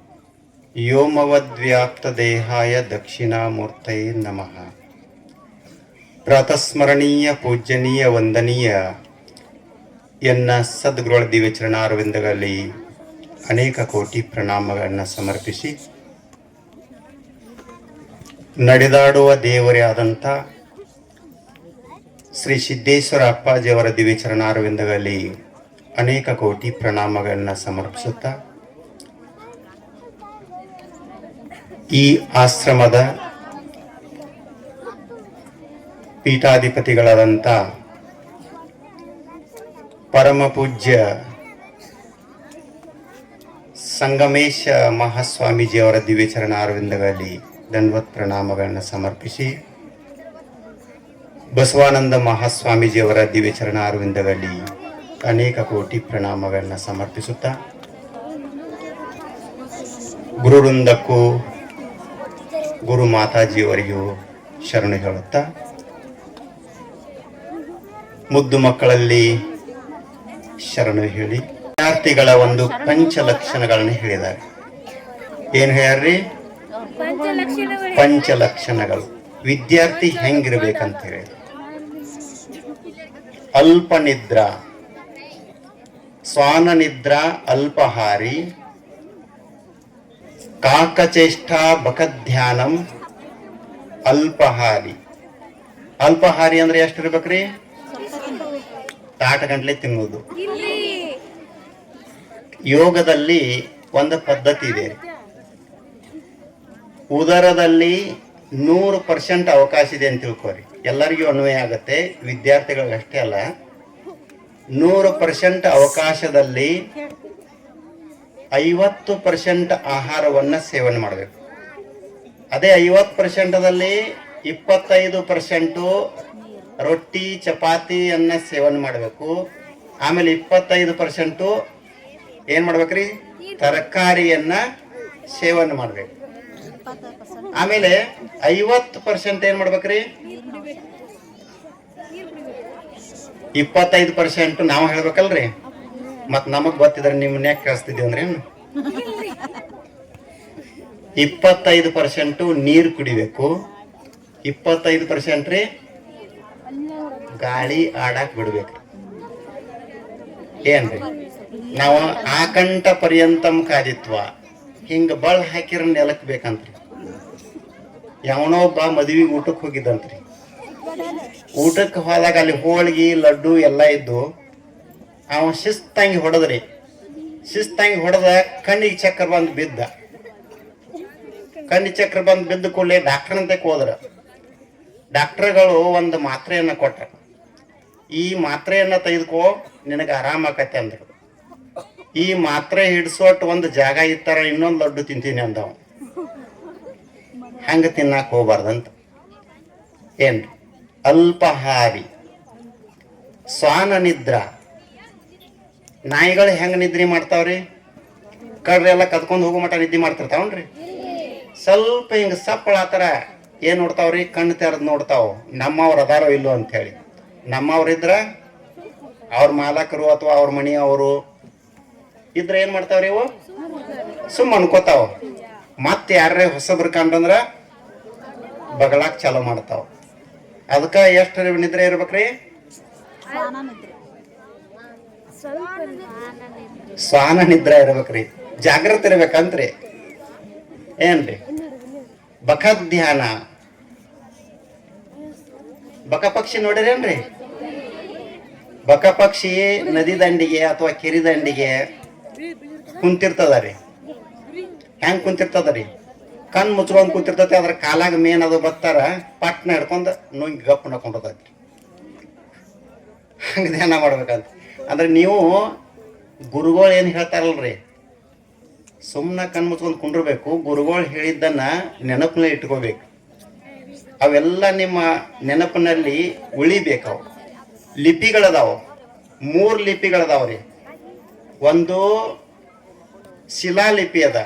ವ್ಯೋಮವದ್ವ್ಯಾಪ್ತ ದೇಹಾಯ ದಕ್ಷಿಣಾಮೂರ್ತಯೇ ನಮಃ. ಪ್ರಾತಸ್ಮರಣೀಯ, ಪೂಜ್ಯನೀಯ, ವಂದನೀಯ ಎನ್ನ ಸದ್ಗುರುಗಳ ದಿವ್ಯ ಚರಣಾರವಿಂದಗಳಲ್ಲಿ ಅನೇಕ ಕೋಟಿ ಪ್ರಣಾಮಗಳನ್ನು ಸಮರ್ಪಿಸಿ ನಡೆದಾಡುವ ದೇವರೇ ಆದಂಥ ಶ್ರೀ ಸಿದ್ದೇಶ್ವರ ಅಪ್ಪಾಜಿಯವರ ದಿವ್ಯಚರಣಾರವಿಂದಗಳಲ್ಲಿ ಅನೇಕ ಕೋಟಿ ಪ್ರಣಾಮಗಳನ್ನು ಸಮರ್ಪಿಸುತ್ತಾ ಈ ಆಶ್ರಮದ ಪೀಠಾಧಿಪತಿಗಳಾದಂಥ ಪರಮ ಪೂಜ್ಯ ಸಂಗಮೇಶ ಮಹಾಸ್ವಾಮೀಜಿಯವರ ದಿವ್ಯಚರಣಾರವಿಂದಗಳಲ್ಲಿ ದಂಡವತ್ ಪ್ರಣಾಮಗಳನ್ನು ಸಮರ್ಪಿಸಿ ಬಸವಾನಂದ ಮಹಾಸ್ವಾಮೀಜಿಯವರ ದಿವ್ಯಚರಣಾರವಿಂದಗಳಲ್ಲಿ ಅನೇಕ ಕೋಟಿ ಪ್ರಣಾಮಗಳನ್ನು ಸಮರ್ಪಿಸುತ್ತಾ ಗುರುವೃಂದಕ್ಕೂ ಗುರು ಮಾತಾಜಿಯವರಿಗೂ ಶರಣು ಹೇಳುತ್ತಾ ಮುದ್ದು ಮಕ್ಕಳಲ್ಲಿ ಶರಣು ಹೇಳಿ ವಿದ್ಯಾರ್ಥಿಗಳ ಒಂದು ಪಂಚಲಕ್ಷಣಗಳನ್ನು ಹೇಳಿದ್ದಾರೆ. ಏನು ಹೇಳ್ರಿ? ಪಂಚಲಕ್ಷಣಗಳು. ವಿದ್ಯಾರ್ಥಿ ಹೆಂಗಿರ್ಬೇಕಂತ ಹೇಳಿ, ಅಲ್ಪ ನಿದ್ರಾ, ಸ್ವಾನ ನಿದ್ರಾ ಅಲ್ಪಹಾರಿ, ಕಾಕಚೇಷ್ಟಾ ಬಕಧ್ಯಾನಂ ಅಲ್ಪಹಾರಿ. ಅಲ್ಪಹಾರಿ ಅಂದ್ರೆ ಎಷ್ಟಿರ್ಬೇಕ್ರಿ? ತಾಟ ಗಂಟ್ಲೆ ತಿನ್ನುವುದು. ಯೋಗದಲ್ಲಿ ಒಂದು ಪದ್ಧತಿ ಇದೆ. ಉದರದಲ್ಲಿ 100% ಅವಕಾಶ ಇದೆ ಅಂತ ತಿಳ್ಕೊರಿ. ಎಲ್ಲರಿಗೂ ಅನ್ವಯ ಆಗುತ್ತೆ, ವಿದ್ಯಾರ್ಥಿಗಳಿಗೆ ಅಷ್ಟೇ ಅಲ್ಲ. 100% ಅವಕಾಶದಲ್ಲಿ 50% ಆಹಾರವನ್ನು ಸೇವನೆ ಮಾಡಬೇಕು. ಅದೇ 50%ದಲ್ಲಿ 25% ರೊಟ್ಟಿ ಚಪಾತಿಯನ್ನ ಸೇವನೆ ಮಾಡಬೇಕು. ಆಮೇಲೆ 25% ಏನ್ ಮಾಡ್ಬೇಕ್ರಿ? ತರಕಾರಿಯನ್ನ ಸೇವನೆ ಮಾಡ್ಬೇಕು. ಆಮೇಲೆ 50% ಏನ್ ಮಾಡ್ಬೇಕ್ರಿ? 25% ನಾವು ಹೇಳ್ಬೇಕಲ್ರಿ. ಮತ್ ನಮಗ್ ಗೊತ್ತಿದ್ರೆ ನಿಮ್ಮನ್ನ ಯಾಕೆ ಕಳಿಸ್ತಿದ್ದೀವಿ ಅಂದ್ರೆ 25% ನೀರು ಕುಡಿಬೇಕು, 25% ರೀ ಗಾಳಿ ಆಡಾಕ್ ಬಿಡ್ಬೇಕು. ಏನ್ರಿ? ನಾವು ಆಕಂಠ ಪರ್ಯಂತಂ ಕಾದಿತ್ವ ಹಿಂಗ ಬಳ ಹಾಕಿರ ನೆಲಕ್ ಬೇಕಂತ್ರಿ. ಯಾವನೋ ಒಬ್ಬ ಮದುವೆಗೆ ಊಟಕ್ಕೆ ಹೋಗಿದ್ದಂತ್ರಿ. ಊಟಕ್ಕೆ ಹೋದಾಗ ಅಲ್ಲಿ ಹೋಳಿಗೆ ಲಡ್ಡು ಎಲ್ಲ ಇದ್ದು ಅವ ಶಿಸ್ತಾಂಗಿ ಹೊಡೆದ್ರಿ. ಶಿಸ್ತಾಂಗಿ ಹೊಡೆದ ಕಣ್ಣಿಗೆ ಚಕ್ರ ಬಂದು ಬಿದ್ದ. ಕಣ್ಣಿಗೆ ಚಕ್ರ ಬಂದು ಬಿದ್ದ ಕೂಡಲೇ ಡಾಕ್ಟರ್ ಅಂತ ಹೋದ್ರ. ಡಾಕ್ಟರ್ಗಳು ಒಂದು ಮಾತ್ರೆಯನ್ನ ಕೊಟ್ಟ. ಈ ಮಾತ್ರೆಯನ್ನ ತೆಗೆದುಕೋ, ನಿನಗೆ ಆರಾಮಾಕತ್ತೆ ಅಂದ್ರು. ಈ ಮಾತ್ರೆ ಹಿಡ್ಸೋಟ್ ಒಂದು ಜಾಗ ಇತ್ತಾರ ಇನ್ನೊಂದು ಲಡ್ಡು ತಿಂತೀನಿ ಅಂದವ. ಹಂಗ ತಿನ್ನಾಕ ಹೋಗ್ಬಾರ್ದಂತ. ಏನ್ರಿ? ಅಲ್ಪಹಾರಿ, ಸ್ವಾನ ನಿದ್ರಾ. ನಾಯಿಗಳು ಹೆಂಗ ನಿದ್ರಿ ಮಾಡ್ತಾವ್ರಿ? ಕಡ್ರಿ ಎಲ್ಲ ಕದ್ಕೊಂಡು ಹೋಗೋ ಮಟ ನಿದ್ದೆ ಮಾಡ್ತಿರ್ತಾವನ್ರಿ. ಸ್ವಲ್ಪ ಹಿಂಗ ಸಪ್ಪಳ ಆತರ ಏನ್ ನೋಡ್ತಾವ್ರಿ? ಕಣ್ಣು ತೆರೆದ್ ನೋಡ್ತಾವ, ನಮ್ಮವ್ರ ಅದಾರೋ ಇಲ್ಲೋ ಅಂತ ಹೇಳಿ. ನಮ್ಮವ್ರಿದ್ರ ಅವ್ರ ಮಾಲಕರು ಅಥವಾ ಅವ್ರ ಮನೆಯವರು ಇದ್ರ ಏನ್ ಮಾಡ್ತಾವ್ರಿ? ಇವು ಸುಮ್ಮ ಅನ್ಕೋತಾವ. ಮತ್ತೆ ಯಾರೇ ಹೊಸಬ್ರು ಕಂಡ್ರಂದ್ರ ಬಗಳಾಕ್ ಚಾಲೋ ಮಾಡ್ತಾವ. ಅದಕ್ಕ ಎಷ್ಟು ನಿದ್ರೆ ಇರ್ಬೇಕ್ರಿ? ಸ್ವಾನ ನಿದ್ರಾ ಇರ್ಬೇಕ್ರಿ. ಜಾಗೃತಿ ಇರ್ಬೇಕಂತ್ರಿ. ಏನ್ರಿ? ಬಕದ್ ಧ್ಯಾನ. ಬಕ ಪಕ್ಷಿ ನೋಡಿರೇನ್ರಿ? ಬಕ ಪಕ್ಷಿ ನದಿ ದಂಡಿಗೆ ಅಥವಾ ಕೆರೆ ದಂಡಿಗೆ ಕುಂತಿರ್ತದ ರೀ. ಹೆಂಗ್ ಕುಂತಿರ್ತದ ರೀ? ಕಣ್ ಮುಚ್ಕೊಂಡ್ ಕುಂತಿರ್ತತಿ. ಅದ್ರ ಕಾಲಾಗ ಮೇನ್ ಅದು ಬತ್ತಾರ ಪಟ್ನ ಹಿಡ್ಕೊಂಡ್ ನುಂಗಿ ಗಪ್ ನಕೊಂಡ್ರಿ. ಹಂಗ ಧ್ಯಾನ ಮಾಡ್ಬೇಕಂತ. ಅಂದ್ರೆ ನೀವು ಗುರುಗಳು ಏನ್ ಹೇಳ್ತಾರಲ್ರಿ, ಸುಮ್ಮನೆ ಕಣ್ ಮುಚ್ಕೊಂಡ್ ಕುಂಡ್ರಬೇಕು. ಗುರುಗಳು ಹೇಳಿದ್ದನ್ನ ನೆನಪಿನಲ್ಲಿ ಇಟ್ಕೋಬೇಕು. ಅವೆಲ್ಲ ನಿಮ್ಮ ನೆನಪಿನಲ್ಲಿ ಉಳಿಬೇಕವು. ಲಿಪಿಗಳದಾವ, 3 ಲಿಪಿಗಳದಾವ್ರಿ. ಒಂದು ಶಿಲಾಲಿಪಿ ಅದ,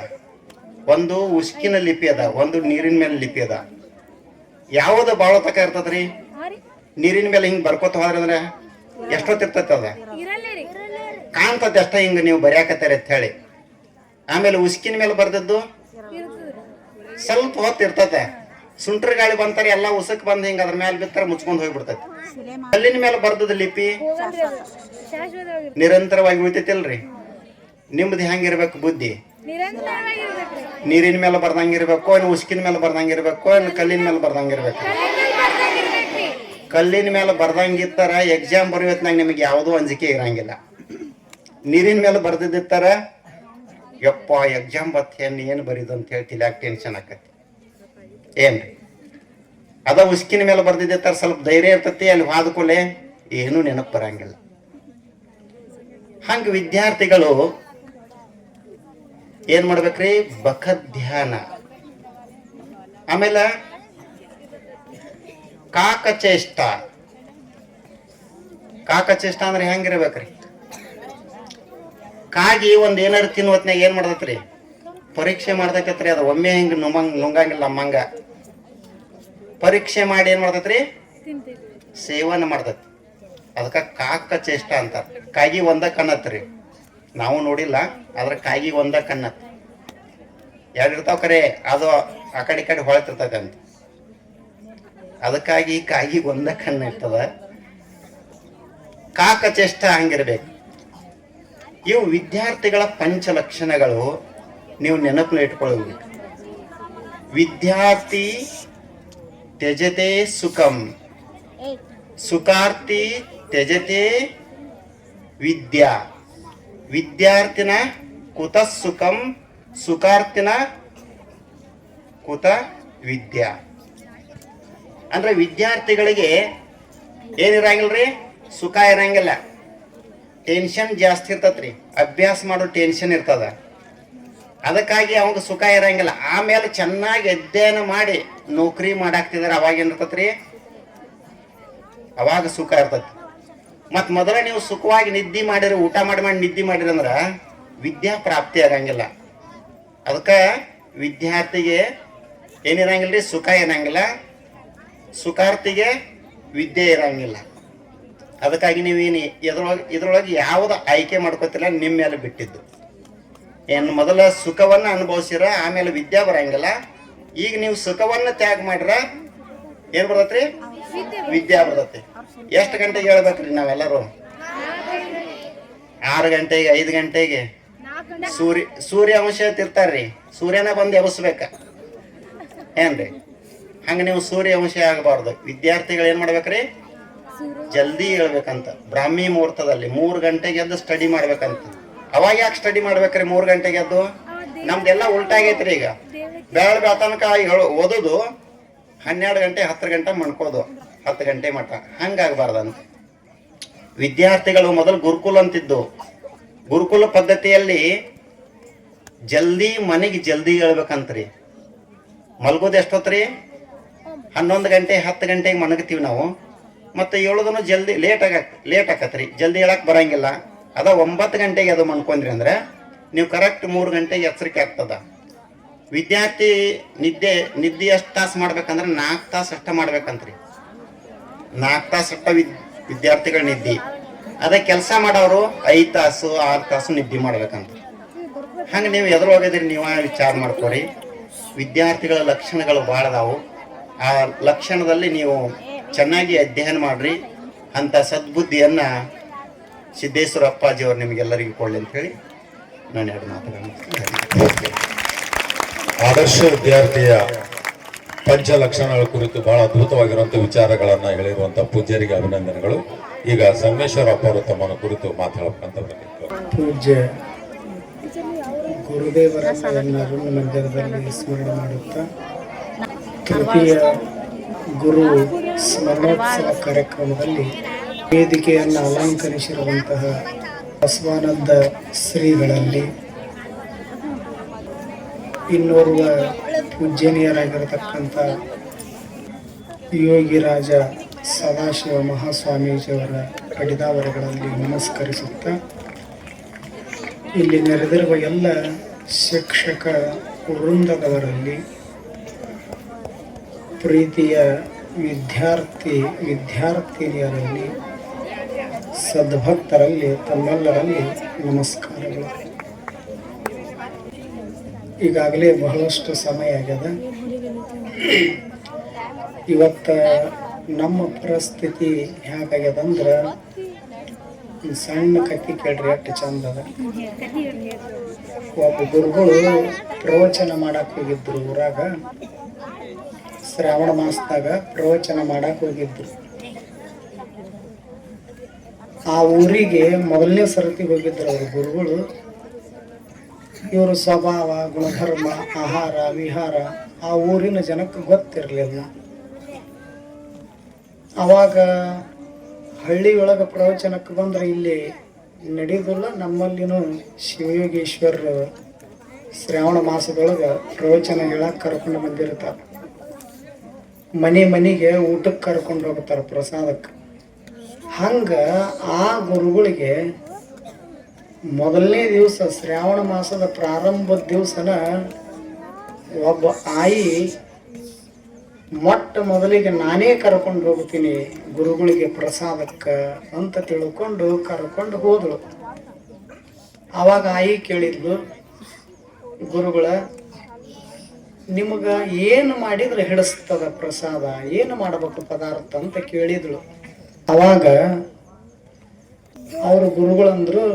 ಒಂದು ಉಸ್ಕಿನ ಲಿಪಿ ಅದ, ಒಂದು ನೀರಿನ ಮೇಲೆ ಲಿಪಿ ಅದ. ಯಾವ್ದು ಬಾಳ ತಕ ಇರ್ತದ್ರಿ? ನೀರಿನ ಮೇಲೆ ಹಿಂಗ್ ಬರ್ಕೋತ ಹೋದ್ರಂದ್ರೆ ಎಷ್ಟೊತ್ತಿರ್ತೈತಿ ಅದ ಕಾಣ್ತತಿ ಅಷ್ಟ. ಹಿಂಗ ನೀವು ಬರೆಯಾಕತ್ತೀರಿ ಅಂತ ಹೇಳಿ. ಆಮೇಲೆ ಉಸ್ಕಿನ ಮೇಲೆ ಬರ್ದದ್ದು ಸ್ವಲ್ಪ ಹೊತ್ತು ಇರ್ತತೆ. ಸುಂಟ್ರ ಗಾಳಿ ಬಂತಾರೆ ಎಲ್ಲ ಉಸಕ್ ಬಂದ್ ಹಿಂಗ ಅದ್ರ ಮೇಲೆ ಬಿತ್ತರ ಮುಚ್ಕೊಂಡ್ ಹೋಗ್ಬಿಡ್ತೈತಿ. ಕಲ್ಲಿನ ಮೇಲೆ ಬರ್ದದ ಲಿಪಿ ನಿರಂತರವಾಗಿ ಉಳಿತೈತಿಲ್ರಿ. ನಿಮ್ದು ಹೆಂಗಿರ್ಬೇಕು ಬುದ್ಧಿ? ನೀರಿನ ಮೇಲೆ ಬರ್ದಂಗಿರ್ಬೇಕು, ಇನ್ನು ಉಸ್ಕಿನ ಮೇಲೆ ಬರ್ದಂಗಿರ್ಬೇಕು, ಇನ್ನು ಕಲ್ಲಿನ ಮೇಲೆ ಬರ್ದಂಗಿರ್ಬೇಕು. ಕಲ್ಲಿನ ಮೇಲೆ ಬರ್ದಂಗಿತ್ತಾರ ಎಕ್ಸಾಮ್ ಬರೆಯೋತ್ನಾಗ ನಿಮಗೆ ಯಾವುದೂ ಅಂಜಿಕೆ ಇರಂಗಿಲ್ಲ. ನೀರಿನ ಮೇಲೆ ಬರ್ದಿದ್ದಿತ್ತಾರ ಯಪ್ಪ ಎಕ್ಸಾಮ್ ಬತ್ತೇನು ಏನು ಬರೀದು ಅಂತ ಹೇಳಿ ತಿಳ್ಯಾಕ ಟೆನ್ಷನ್ ಆಕತಿ ಏನ್ರಿ. ಅದ ಉಸ್ಕಿನ ಮೇಲೆ ಬರ್ದಿದ್ದಿತ್ತಾರ ಸ್ವಲ್ಪ ಧೈರ್ಯ ಇರ್ತತಿ, ಅಲ್ಲಿ ಹಾದ್ಕೊಲೆ ಏನೂ ನೆನಪು ಬರಂಗಿಲ್ಲ. ಹಂಗ ವಿದ್ಯಾರ್ಥಿಗಳು ಏನ್ ಮಾಡ್ಬೇಕ್ರಿ, ಬಖದ್ ಧ್ಯಾನ. ಆಮೇಲೆ ಕಾಕಚೇಷ್ಟ. ಕಾಕಚೇಷ್ಟ ಅಂದ್ರೆ ಹೆಂಗಿರ್ಬೇಕ್ರಿ, ಕಾಗಿ ಒಂದ್ ಏನಾರು ತಿನ್ನುವತ್ನಾಗ ಏನ್ ಮಾಡ್ತೈತ್ರಿ, ಪರೀಕ್ಷೆ ಮಾಡ್ತೈತ್ರಿ. ಅದು ಒಮ್ಮೆ ಹಿಂಗ ನುಂಗಂಗಿಲ್ಲ ನಮ್ಮಂಗ. ಪರೀಕ್ಷೆ ಮಾಡಿ ಏನ್ ಮಾಡ್ತೈತ್ರಿ, ಸೇವನೆ ಮಾಡ್ತೈತಿ. ಅದಕ್ಕ ಕಾಕಚೇಷ್ಟ ಅಂತಾರ. ಕಾಗಿ ಒಂದ ಕಣ್ಣತ್ರಿ, ನಾವು ನೋಡಿಲ್ಲ, ಆದ್ರೆ ಕಾಗಿ ಒಂದ ಕಣ್ಣತ್. ಎರಡು ಇರ್ತಾವ ಕರೆ, ಅದು ಆ ಕಡೆ ಈ ಕಡೆ ಹೊಳತಿರ್ತೈತೆ ಅಂತ. ಅದಕ್ಕಾಗಿ ಕಾಗಿ ಒಂದ ಕಣ್ಣು ಇರ್ತದ. ಕಾಕಚೇಷ್ಟ ಹಂಗಿರ್ಬೇಕು. ಇವು ವಿದ್ಯಾರ್ಥಿಗಳ ಪಂಚಲಕ್ಷಣಗಳು. ನೀವು ನೆನಪು ಇಟ್ಕೊಳ್ಬೇಕು. ವಿದ್ಯಾರ್ಥಿ ತ್ಯಜತೆ ಸುಖಂ, ಸುಖಾರ್ಥಿ ತ್ಯಜತೆ ವಿದ್ಯಾ, ವಿದ್ಯಾರ್ಥಿನ ಕುತ ಸುಖಂ, ಸುಖಾರ್ಥಿನ ಕುತ ವಿದ್ಯಾ. ಅಂದ್ರೆ ವಿದ್ಯಾರ್ಥಿಗಳಿಗೆ ಏನಿರಂಗಿಲ್ರಿ, ಸುಖ ಇರಂಗಿಲ್ಲ, ಟೆನ್ಷನ್ ಜಾಸ್ತಿ ಇರ್ತತ್ರಿ. ಅಭ್ಯಾಸ ಮಾಡೋ ಟೆನ್ಷನ್ ಇರ್ತದ, ಅದಕ್ಕಾಗಿ ಅವಾಗ ಸುಖ ಇರಂಗಿಲ್ಲ. ಆಮೇಲೆ ಚೆನ್ನಾಗಿ ಅಧ್ಯಯನ ಮಾಡಿ ನೌಕರಿ ಮಾಡಾಕ್ತಿದಾರೆ, ಅವಾಗ ಏನಿರ್ತತ್ರಿ, ಅವಾಗ ಸುಖ ಇರ್ತತಿ. ಮತ್ ಮೊದಲ ನೀವು ಸುಖವಾಗಿ ನಿದ್ದೆ ಮಾಡಿರಿ, ಊಟ ಮಾಡಿ ನಿದ್ದೆ ಮಾಡಿರಿ ಅಂದ್ರ ವಿದ್ಯಾ ಪ್ರಾಪ್ತಿ ಆಗಂಗಿಲ್ಲ. ಅದಕ್ಕ ವಿದ್ಯಾರ್ಥಿಗೆ ಏನಿರಂಗಿಲ್ರಿ, ಸುಖ ಇರಂಗಿಲ್ಲ, ಸುಖಾರ್ಥಿಗೆ ವಿದ್ಯೆ ಇರಂಗಿಲ್ಲ. ಅದಕ್ಕಾಗಿ ನೀವೇನು ಇದ್ರೊಳಗೆ ಯಾವ್ದು ಆಯ್ಕೆ ಮಾಡ್ಕೋತಿಲ್ಲ, ನಿಮ್ಮ ಮೇಲೆ ಬಿಟ್ಟಿದ್ದು. ಏನು ಮೊದಲ ಸುಖವನ್ನ ಅನುಭವಿಸಿರ, ಆಮೇಲೆ ವಿದ್ಯಾ ಬರಂಗಿಲ್ಲ. ಈಗ ನೀವು ಸುಖವನ್ನ ತ್ಯಾಗ ಮಾಡ್ರ ಏನ್ ಬರ್ತೈತ್ರಿ, ವಿದ್ಯಾ ಬರ್ತೈತಿ. ಎಷ್ಟು ಗಂಟೆಗೆ ಹೇಳ್ಬೇಕ್ರಿ ನಾವೆಲ್ಲರೂ? 6 ಗಂಟೆಗೆ, 5 ಗಂಟೆಗೆ. ಸೂರ್ಯ ಅಂಶ ತಿರ್ತಾರ್ರಿ, ಸೂರ್ಯನ ಬಂದು ಎಬಸ್ಬೇಕ ಏನ್ರಿ. ಹಂಗ ನೀವು ಸೂರ್ಯ ಅಂಶ ಆಗಬಾರ್ದು. ವಿದ್ಯಾರ್ಥಿಗಳು ಏನ್ ಮಾಡ್ಬೇಕ್ರಿ, ಜಲ್ದಿ ಹೇಳ್ಬೇಕಂತ. ಬ್ರಾಹ್ಮಿ ಮುಹೂರ್ತದಲ್ಲಿ 3 ಗಂಟೆಗೆ ಎದ್ದು ಸ್ಟಡಿ ಮಾಡ್ಬೇಕಂತ. ಅವಾಗ ಯಾಕೆ ಸ್ಟಡಿ ಮಾಡ್ಬೇಕ್ರಿ 3 ಗಂಟೆಗೆ ಎದ್ದು? ನಮ್ದೆಲ್ಲ ಉಲ್ಟಾಗೈತ್ರಿ. ಈಗ ಬೆಳ ತನಕ ಓದೋದು, 12 ಗಂಟೆ 10 ಗಂಟೆ ಮಣ್ಕೋದು, 10 ಗಂಟೆ ಮಠ. ಹಂಗಾಗಬಾರ್ದಂತ. ವಿದ್ಯಾರ್ಥಿಗಳು ಮೊದಲು ಗುರುಕುಲ ಅಂತಿದ್ದು. ಗುರುಕುಲ ಪದ್ಧತಿಯಲ್ಲಿ ಜಲ್ದಿ ಮನೆಗೆ ಜಲ್ದಿ ಹೇಳ್ಬೇಕಂತ್ರಿ. ಮಲ್ಗೋದು ಎಷ್ಟೊತ್ರಿ? 11 ಗಂಟೆ 10 ಗಂಟೆಗೆ ಮನಗ್ತೀವಿ ನಾವು. ಮತ್ತೆ ಹೇಳೋದನ್ನು ಜಲ್ದಿ ಲೇಟ್ ಆಕತ್ರಿ, ಜಲ್ದಿ ಹೇಳಕ್ ಬರಂಗಿಲ್ಲ. ಅದ 9 ಗಂಟೆಗೆ ಅದು ಮನ್ಕೊಂಡ್ರಿ ಅಂದ್ರೆ ನೀವು ಕರೆಕ್ಟ್ 3 ಗಂಟೆಗೆ ಎಚ್ಚರಿಕೆ ಆಗ್ತದ. ವಿದ್ಯಾರ್ಥಿ ನಿದ್ದೆ ಎಷ್ಟು ತಾಸು ಮಾಡ್ಬೇಕಂದ್ರೆ 4 ತಾಸು ಅಷ್ಟ ಮಾಡ್ಬೇಕಂತ್ರಿ. 4 ತಾಸು ಅಷ್ಟ ವಿದ್ಯಾರ್ಥಿಗಳ ನಿದ್ದೆ. ಅದೇ ಕೆಲಸ ಮಾಡೋರು 5 ತಾಸು 6 ತಾಸು ನಿದ್ದೆ ಮಾಡ್ಬೇಕಂತ. ಹಂಗೆ ನೀವು ಎದುರು ಹೋಗಿದ್ರಿ, ನೀವ ವಿಚಾರ ಮಾಡ್ಕೊರಿ. ವಿದ್ಯಾರ್ಥಿಗಳ ಲಕ್ಷಣಗಳು ಭಾಳ ಅದಾವು. ಆ ಲಕ್ಷಣದಲ್ಲಿ ನೀವು ಚೆನ್ನಾಗಿ ಅಧ್ಯಯನ ಮಾಡ್ರಿ. ಅಂತ ಸದ್ಬುದ್ಧಿಯನ್ನ ಸಿದ್ದೇಶ್ವರ ಅಪ್ಪಾಜಿಯವರು ನಿಮಗೆಲ್ಲರಿಗೂ ಕೊಡ್ಲಿ ಅಂತ ಹೇಳಿ ನಾನು 2 ಮಾತುಗಳನ್ನು. ಆದರ್ಶ ವಿದ್ಯಾರ್ಥಿಯ ಪಂಚಲಕ್ಷಣಗಳ ಕುರಿತು ಬಹಳ ಅದ್ಭುತವಾಗಿರುವಂತ ವಿಚಾರಗಳನ್ನ ಹೇಳಿರುವಂತ ಪೂಜ್ಯರಿಗೆ ಅಭಿನಂದನೆಗಳು. ಈಗ ಸಂಗಮೇಶ್ವರ ಅಪ್ಪ ಅವರು ತಮ್ಮನ್ನು ಕುರಿತು ಮಾತಾಡಬೇಕಂತ ಬಂದಿತ್ತು. ಪೂಜ್ಯ ಗುರುದೇವರನ್ನು ಮಂದಿರದಲ್ಲಿ ಸ್ಮರಣೆ ಮಾಡುತ್ತಾ ತೃತೀಯ ಗುರು ಸ್ಮರಣೋತ್ಸವ ಕಾರ್ಯಕ್ರಮದಲ್ಲಿ ವೇದಿಕೆಯನ್ನು ಅಲಂಕರಿಸಿರುವಂತಹ ಬಸವಾನಂದ ಶ್ರೀಗಳಲ್ಲಿ ಇನ್ನೋರ್ವ ಪೂಜ್ಯನೀಯರಾಗಿರತಕ್ಕಂಥ ಯೋಗಿರಾಜ ಸದಾಶಿವ ಮಹಾಸ್ವಾಮೀಜಿಯವರ ಕಡಿದಾವರೆಗಳಲ್ಲಿ ನಮಸ್ಕರಿಸುತ್ತಾ, ಇಲ್ಲಿ ನೆರೆದಿರುವ ಎಲ್ಲ ಶಿಕ್ಷಕ ವೃಂದದವರಲ್ಲಿ, ಪ್ರೀತಿಯ ವಿದ್ಯಾರ್ಥಿನಿಯರಲ್ಲಿ, ಸದ್ಭಕ್ತರಲ್ಲಿ ತಮ್ಮೆಲ್ಲರಲ್ಲಿ ನಮಸ್ಕಾರಗಳು. ಈಗಾಗಲೇ ಬಹಳಷ್ಟು ಸಮಯ ಆಗ್ಯದ. ಇವತ್ತು ನಮ್ಮ ಪರಿಸ್ಥಿತಿ ಹೇಗಾಗ್ಯದಂದ್ರೆ ಒಂದು ಸಣ್ಣ ಕತ್ತಿ ಕೇಳ್ರಿ ಎಷ್ಟು ಚಂದ ಅದ. ಒಬ್ಬ ಗುರುಗಳು ಪ್ರವಚನ ಮಾಡಕ್ ಹೋಗಿದ್ರು ಊರಾಗ. ಶ್ರಾವಣ ಮಾಸದಾಗ ಪ್ರವಚನ ಮಾಡಕ್ ಹೋಗಿದ್ರು. ಆ ಊರಿಗೆ ಮೊದಲನೇ ಸರತಿ ಹೋಗಿದ್ರು ಅವ್ರ ಗುರುಗಳು. ಇವರು ಸ್ವಭಾವ, ಗುಣಧರ್ಮ, ಆಹಾರ, ವಿಹಾರ ಆ ಊರಿನ ಜನಕ್ಕೆ ಗೊತ್ತಿರಲಿಲ್ಲ. ಅವಾಗ ಹಳ್ಳಿಯೊಳಗೆ ಪ್ರವಚನಕ್ಕೆ ಬಂದ್ರೆ ಇಲ್ಲಿ ನಡೆಯೋದಿಲ್ಲ. ನಮ್ಮಲ್ಲಿನೂ ಶಿವಯೋಗೇಶ್ವರ ಶ್ರಾವಣ ಮಾಸದೊಳಗೆ ಪ್ರವಚನ ಹೇಳಕ್ಕೆ ಕರ್ಕೊಂಡು ಬಂದಿರ್ತಾರೆ. ಮನೆ ಮನೆಗೆ ಊಟಕ್ಕೆ ಕರ್ಕೊಂಡು ಹೋಗ್ತಾರೆ ಪ್ರಸಾದಕ್ಕೆ. ಹಂಗೆ ಆ ಗುರುಗಳಿಗೆ ಮೊದಲನೇ ದಿವಸ ಶ್ರಾವಣ ಮಾಸದ ಪ್ರಾರಂಭದ ದಿವಸನ ಒಬ್ಬ ಆಯಿ ಮೊಟ್ಟ ಮೊದಲಿಗೆ ನಾನೇ ಕರ್ಕೊಂಡು ಹೋಗ್ತೀನಿ ಗುರುಗಳಿಗೆ ಪ್ರಸಾದಕ್ಕೆ ಅಂತ ತಿಳ್ಕೊಂಡು ಕರ್ಕೊಂಡು ಹೋದಳು. ಆವಾಗ ಆಯಿ ಕೇಳಿದ್ಲು, ಗುರುಗಳ ನಿಮಗೆ ಏನು ಮಾಡಿದ್ರೆ ಹಿಡಿಸ್ತದ ಪ್ರಸಾದ, ಏನು ಮಾಡಬೇಕು ಪದಾರ್ಥ ಅಂತ ಕೇಳಿದ್ಳು. ಅವಾಗ ಅವರು ಗುರುಗಳಂದ್ರು,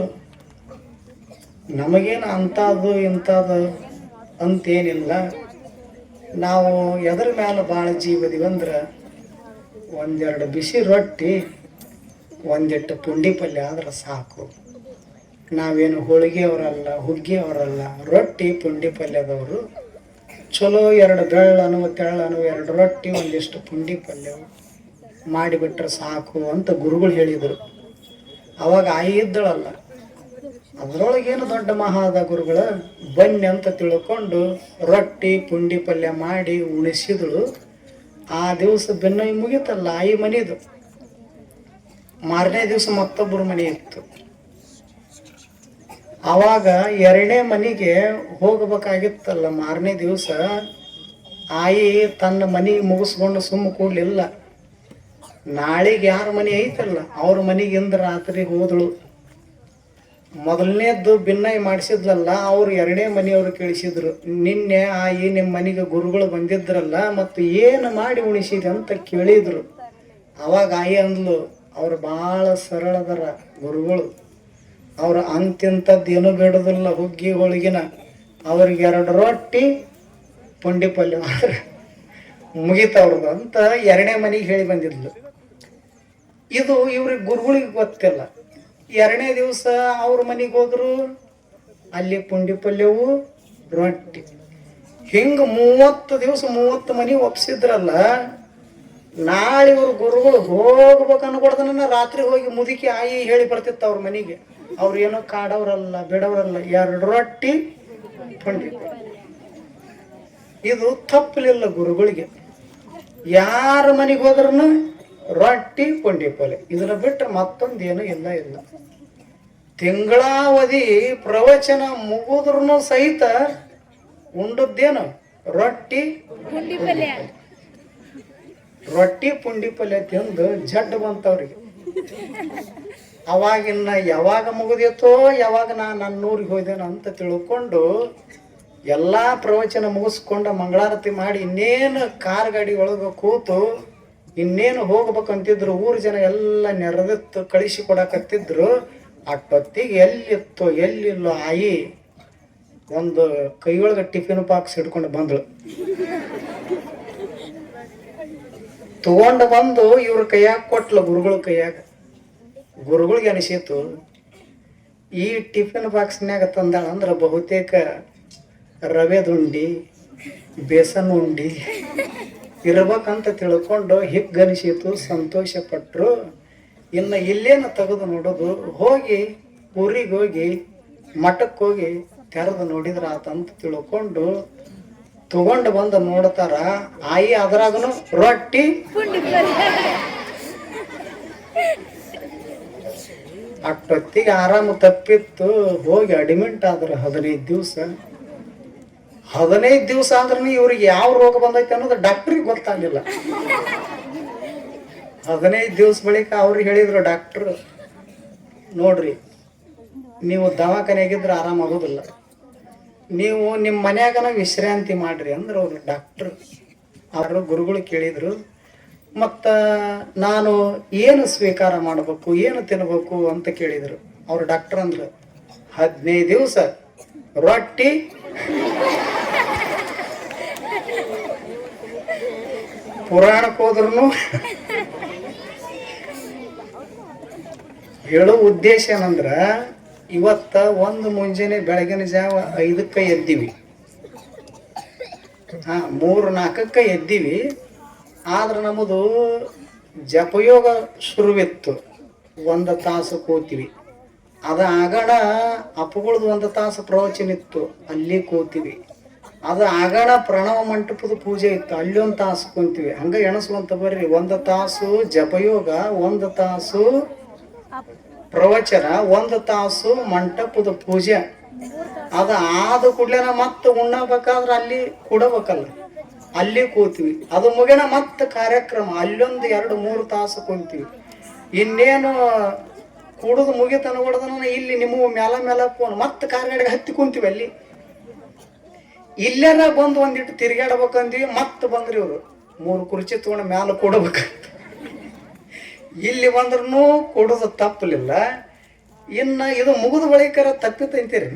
ನಮಗೇನು ಅಂಥದ್ದು ಇಂಥದ್ದು ಅಂತೇನಿಲ್ಲ. ನಾವು ಎದ್ರ ಮೇಲೆ ಭಾಳ ಜೀವದಿವಂದ್ರೆ ಒಂದೆರಡು ಬಿಸಿ ರೊಟ್ಟಿ, ಒಂದಿಟ್ಟು ಪುಂಡಿ ಪಲ್ಯ ಆದ್ರೆ ಸಾಕು. ನಾವೇನು ಹೋಳಿಗೆಯವರಲ್ಲ, ಹುಗ್ಗಿಯವರಲ್ಲ, ರೊಟ್ಟಿ ಪುಂಡಿ ಪಲ್ಯದವರು. ಚಲೋ ಎರಡು ಬೆಳ್ಳನು ತೆಳ್ಳನು ಎರಡು ರೊಟ್ಟಿ ಒಂದಿಷ್ಟು ಪುಂಡಿ ಪಲ್ಯ ಮಾಡಿಬಿಟ್ರೆ ಸಾಕು ಅಂತ ಗುರುಗಳು ಹೇಳಿದರು. ಅವಾಗ ಆಯಿ ಇದ್ದಳಲ್ಲ, ಅದರೊಳಗೇನು ದೊಡ್ಡ ಮಹಾದ ಗುರುಗಳ ಬನ್ನಿ ಅಂತ ತಿಳ್ಕೊಂಡು ರೊಟ್ಟಿ ಪುಂಡಿ ಪಲ್ಯ ಮಾಡಿ ಉಣಿಸಿದಳು. ಆ ದಿವಸ ಬೆನ್ನ ಮುಗೀತಲ್ಲ ಆಯಿ ಮನೆದು. ಮಾರನೇ ದಿವಸ ಮತ್ತೊಬ್ಬರು ಮನೆ ಇತ್ತು. ಆವಾಗ ಎರಡನೇ ಮನೆಗೆ ಹೋಗಬೇಕಾಗಿತ್ತಲ್ಲ. ಮಾರನೇ ದಿವಸ ಆಯಿ ತನ್ನ ಮನೆಗೆ ಮುಗಿಸ್ಕೊಂಡು ಸುಮ್ಮ ಕೂಡಲಿಲ್ಲ. ನಾಳೆಗೆ ಯಾರ ಮನೆ ಐತಲ್ಲ ಅವ್ರ ಮನೆಗಿಂದ ರಾತ್ರಿ ಹೋದಳು. ಮೊದಲನೇದ್ದು ಭಿನ್ನೈ ಮಾಡಿಸಿದ್ಲಲ್ಲ, ಅವ್ರು ಎರಡನೇ ಮನೆಯವರು ಕೇಳಿಸಿದ್ರು, ನಿನ್ನೆ ಆಯಿ ನಿಮ್ಮ ಮನೆಗೆ ಗುರುಗಳು ಬಂದಿದ್ರಲ್ಲ ಮತ್ತು ಏನು ಮಾಡಿ ಉಣಿಸಿದೆ ಅಂತ ಕೇಳಿದ್ರು. ಅವಾಗ ಆಯಿ ಅಂದ್ಲು, ಅವ್ರು ಭಾಳ ಸರಳದರ ಗುರುಗಳು, ಅವ್ರು ಅಂತಿಂಥದ್ದು ಏನೂ ಬೇಡೋದಿಲ್ಲ, ಹುಗ್ಗಿ ಹೋಳಿಗೆನ ಅವ್ರಿಗೆ ಎರಡು ರೊಟ್ಟಿ ಪುಂಡಿ ಪಲ್ಯ ಮಾತ್ರ ಮುಗಿತವ್ರದ್ದು ಅಂತ ಎರಡನೇ ಮನೆಗೆ ಹೇಳಿ ಬಂದಿದ್ಲು. ಇದು ಇವ್ರಿಗೆ ಗುರುಗಳಿಗೆ ಗೊತ್ತಿಲ್ಲ. ಎರಡನೇ ದಿವಸ ಅವ್ರ ಮನೆಗೆ ಹೋದ್ರು, ಅಲ್ಲಿ ಪುಂಡಿ ಪಲ್ಯವು ರೊಟ್ಟಿ. ಹಿಂಗೆ 30 ದಿವಸ 30 ಮನೆ ಒಪ್ಸಿದ್ರಲ್ಲ. ನಾಳೆ ಇವ್ರ ಗುರುಗಳು ಹೋಗ್ಬೇಕು ಅನ್ಕೊಡ್ದನ ರಾತ್ರಿ ಹೋಗಿ ಮುದುಕಿ ಆಯಿ ಹೇಳಿ ಬರ್ತಿತ್ತು ಅವ್ರ ಮನೆಗೆ. ಅವ್ರು ಏನೋ ಕಾಡವ್ರಲ್ಲ, ಬಿಡವ್ರಲ್ಲ, ಎರಡು ರೊಟ್ಟಿ ಪುಂಡಿ ಪಲ್ಯ. ಇದು ತಪ್ಪಲಿಲ್ಲ ಗುರುಗಳಿಗೆ. ಯಾರ ಮನೆಗೆ ಹೋದ್ರೂ ರೊಟ್ಟಿ ಪುಂಡಿ ಪಲ್ಯ, ಇದನ್ನ ಬಿಟ್ಟರೆ ಮತ್ತೊಂದೇನು ಇಲ್ಲ. ತಿಂಗಳಾವಧಿ ಪ್ರವಚನ ಮುಗಿದ್ರೂ ಸಹಿತ ಉಂಡದ್ದೇನು ರೊಟ್ಟಿ ಪುಂಡಿ ಪಲ್ಯ ತಿಂದು ಜಡ್ಡು ಬಂತವ್ರಿಗೆ. ಅವಾಗಿನ್ನ ಯಾವಾಗ ಮುಗಿದಿತ್ತೋ, ಯಾವಾಗ ನನ್ನ ಊರಿಗೆ ಹೋಯ್ದೇನೋ ಅಂತ ತಿಳ್ಕೊಂಡು ಎಲ್ಲ ಪ್ರವಚನ ಮುಗಿಸ್ಕೊಂಡು ಮಂಗಳಾರತಿ ಮಾಡಿ ಇನ್ನೇನು ಕಾರ್ ಗಾಡಿ ಒಳಗೆ ಕೂತು ಇನ್ನೇನು ಹೋಗ್ಬೇಕಂತಿದ್ರು. ಊರು ಜನ ಎಲ್ಲ ನೆರೆದಿತ್ತು ಕಳಿಸಿ ಕೊಡಕತ್ತಿದ್ರು. ಅಷ್ಟೊತ್ತಿಗೆ ಎಲ್ಲಿತ್ತು ಎಲ್ಲಿಲ್ಲೋ ಆಯಿ ಒಂದು ಕೈಯೊಳಗೆ ಟಿಫಿನ್ ಬಾಕ್ಸ್ ಹಿಡ್ಕೊಂಡು ಬಂದಳು. ತಗೊಂಡು ಬಂದು ಇವ್ರ ಕೈಯಾಗ ಕೊಟ್ಲು, ಗುರುಗಳ ಕೈಯಾಗ. ಗುರುಗಳಿಗೆ ಅನಿಸಿತು, ಈ ಟಿಫಿನ್ ಬಾಕ್ಸ್ನ್ಯಾಗ ತಂದಾಳ ಅಂದ್ರೆ ಬಹುತೇಕ ರವೆದುಂಡಿ ಬೇಸನ್ ಉಂಡಿ ಇರ್ಬೇಕಂತ ತಿಳ್ಕೊಂಡು ಹಿಗ್ಗನಿಸಿತು, ಸಂತೋಷ ಪಟ್ಟರು. ಇನ್ನು ಇಲ್ಲೇನು ತೆಗೆದು ನೋಡೋದು, ಹೋಗಿ ಊರಿಗೆ ಹೋಗಿ ಮಠಕ್ಕೆ ಹೋಗಿ ತೆರೆದು ನೋಡಿದ್ರ ಆತಂತ ತಿಳ್ಕೊಂಡು ತಗೊಂಡು ಬಂದು ನೋಡ್ತಾರ. ಆಯಿ ಅದ್ರಾಗನು ರೊಟ್ಟಿ ಅಷ್ಟೊತ್ತಿಗೆ ಆರಾಮ ತಪ್ಪಿತ್ತು. ಹೋಗಿ ಅಡ್ಮಿಂಟ್ ಆದ್ರೆ 15 ದಿವಸ. 15 ದಿವಸ ಆದ್ರೂ ಇವ್ರಿಗೆ ಯಾವ ರೋಗ ಬಂದೈತೆ ಅನ್ನೋದು ಡಾಕ್ಟ್ರಿಗೆ ಗೊತ್ತಾಗಲಿಲ್ಲ. 15 ದಿವಸ ಬಳಿಕ ಅವ್ರಿಗೆ ಹೇಳಿದ್ರು ಡಾಕ್ಟ್ರು, ನೋಡ್ರಿ ನೀವು ದವಾಖಾನೆಗಿದ್ರೆ ಆರಾಮಾಗೋದಿಲ್ಲ, ನೀವು ನಿಮ್ಮ ಮನ್ಯಾಗನ ವಿಶ್ರಾಂತಿ ಮಾಡ್ರಿ ಅಂದ್ರೆ ಅವ್ರು ಡಾಕ್ಟ್ರು. ಅವರು ಗುರುಗಳು ಕೇಳಿದ್ರು, ಮತ್ತು ನಾನು ಏನು ಸ್ವೀಕಾರ ಮಾಡಬೇಕು, ಏನು ತಿನ್ನಬೇಕು ಅಂತ ಕೇಳಿದರು. ಅವ್ರು ಡಾಕ್ಟರ್ ಅಂದ್ರು 15 ದಿವಸ ರೊಟ್ಟಿ ಪುರಾಣಕ್ಕೆ ಹೋದ್ರು ಹೇಳೋ ಉದ್ದೇಶ ಏನಂದ್ರ, ಇವತ್ತ ಒಂದು ಮುಂಜಾನೆ ಬೆಳಗಿನ ಜಾವ 5ಕ್ಕೆ ಎದ್ದೀವಿ, 3-4ಕ್ಕೆ ಎದ್ದೀವಿ. ಆದ್ರೆ ನಮ್ಮದು ಜಪಯೋಗ ಶುರುವಿತ್ತು, 1 ತಾಸು ಕೂತೀವಿ. ಅದು ಆಗಣ ಅಪ್ಪಗಳದು 1 ತಾಸು ಪ್ರವಚನ ಇತ್ತು, ಅಲ್ಲಿ ಕೂತೀವಿ. ಅದು ಆಗಣ ಪ್ರಣವ ಮಂಟಪದ ಪೂಜೆ ಇತ್ತು, ಅಲ್ಲಿ 1 ತಾಸು ಕುಂತೀವಿ. ಹಂಗೆ ಎಣಸುವಂತ ಬರ್ರಿ, 1 ತಾಸು ಜಪಯೋಗ, 1 ತಾಸು ಪ್ರವಚನ, 1 ತಾಸು ಮಂಟಪದ ಪೂಜೆ. ಅದು ಆದ ಕೂಡಲೇನ ಮತ್ತೆ ಉಣ್ಣಬೇಕಾದ್ರೆ ಅಲ್ಲಿ ಕೊಡಬೇಕಲ್ಲ, ಅಲ್ಲಿ ಕೂತೀವಿ. ಅದು ಮುಗಿನ ಮತ್ತೆ ಕಾರ್ಯಕ್ರಮ, ಅಲ್ಲೊಂದು 2-3 ತಾಸು ಕುಂತೀವಿ. ಇನ್ನೇನು ಕುಡಿದು ಮುಗಿತನ ಹೊಡೆದನ ಇಲ್ಲಿ ನಿಮ್ಮ ಮೇಲೆ ಫೋನ್ ಮತ್ತೆ ಕಾರ್ಗಾಡಿಗೆ ಹತ್ತಿ ಕುಂತೀವಿ. ಅಲ್ಲಿ ಇಲ್ಲೆಲ್ಲ ಬಂದು ಒಂದಿಟ್ಟು ತಿರ್ಗಾಡ್ಬೇಕಂದ್ವಿ. ಮತ್ತೆ ಬಂದ್ರಿ ಇವರು 3 ಕುರ್ಚಿ ತಗೊಂಡು ಮ್ಯಾಲ ಕೊಡ್ಬೇಕಂತ. ಇಲ್ಲಿ ಬಂದ್ರೂ ಕೊಡೋದು ತಪ್ಪಲಿಲ್ಲ. ಇನ್ನು ಇದು ಮುಗಿದ ಬಳಿಕರ ತಪ್ಪಿತಂತೀರಿ,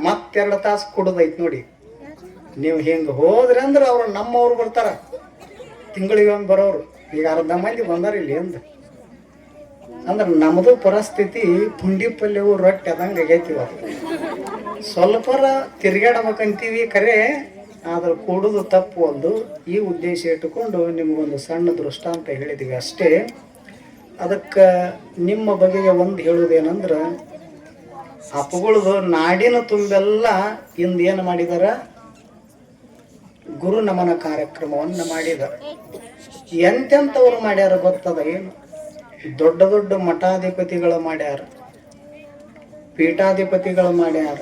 ಮತ್ತೆ 2 ತಾಸು ಕುಡೋದೈತಿ ನೋಡಿ. ನೀವು ಹಿಂಗೆ ಹೋದ್ರಿ ಅಂದ್ರೆ ಅವ್ರು ನಮ್ಮವ್ರು ಬರ್ತಾರ, ತಿಂಗಳಿಗೆ ಒಮ್ಮೆ ಬರೋರು. ಈಗ 10 ಮಂದಿ ಬಂದಾರ ಇಲ್ಲಿ ಅಂದ್ರೆ ನಮ್ಮದು ಪರಿಸ್ಥಿತಿ ಪುಂಡಿ ಪಲ್ಯವು ರೊಟ್ಟಿ ಅದಂಗೆ ಆಗೈತಿವ. ಸ್ವಲ್ಪರ ತಿರ್ಗಾಡ್ಬೇಕಂತೀವಿ ಖರೆ, ಆದ್ರೆ ಕೂಡೋದು ತಪ್ಪು ಒಂದು. ಈ ಉದ್ದೇಶ ಇಟ್ಟುಕೊಂಡು ನಿಮಗೊಂದು ಸಣ್ಣ ದೃಷ್ಟಾಂತ ಹೇಳಿದ್ದೀವಿ ಅಷ್ಟೇ. ಅದಕ್ಕೆ ನಿಮ್ಮ ಬಗೆಗೆ ಒಂದು ಹೇಳೋದೇನಂದ್ರೆ, ಅಪ್ಪಗಳದು ನಾಡಿನ ತುಂಬೆಲ್ಲ ಇಂದು ಏನು ಮಾಡಿದಾರ, ಗುರು ನಮನ ಕಾರ್ಯಕ್ರಮವನ್ನು ಮಾಡಿದಾರ. ಎಂತೆಂಥವ್ರು ಮಾಡ್ಯಾರ ಗೊತ್ತದ ಏನು? ದೊಡ್ಡ ದೊಡ್ಡ ಮಠಾಧಿಪತಿಗಳು ಮಾಡ್ಯಾರ, ಪೀಠಾಧಿಪತಿಗಳು ಮಾಡ್ಯಾರ,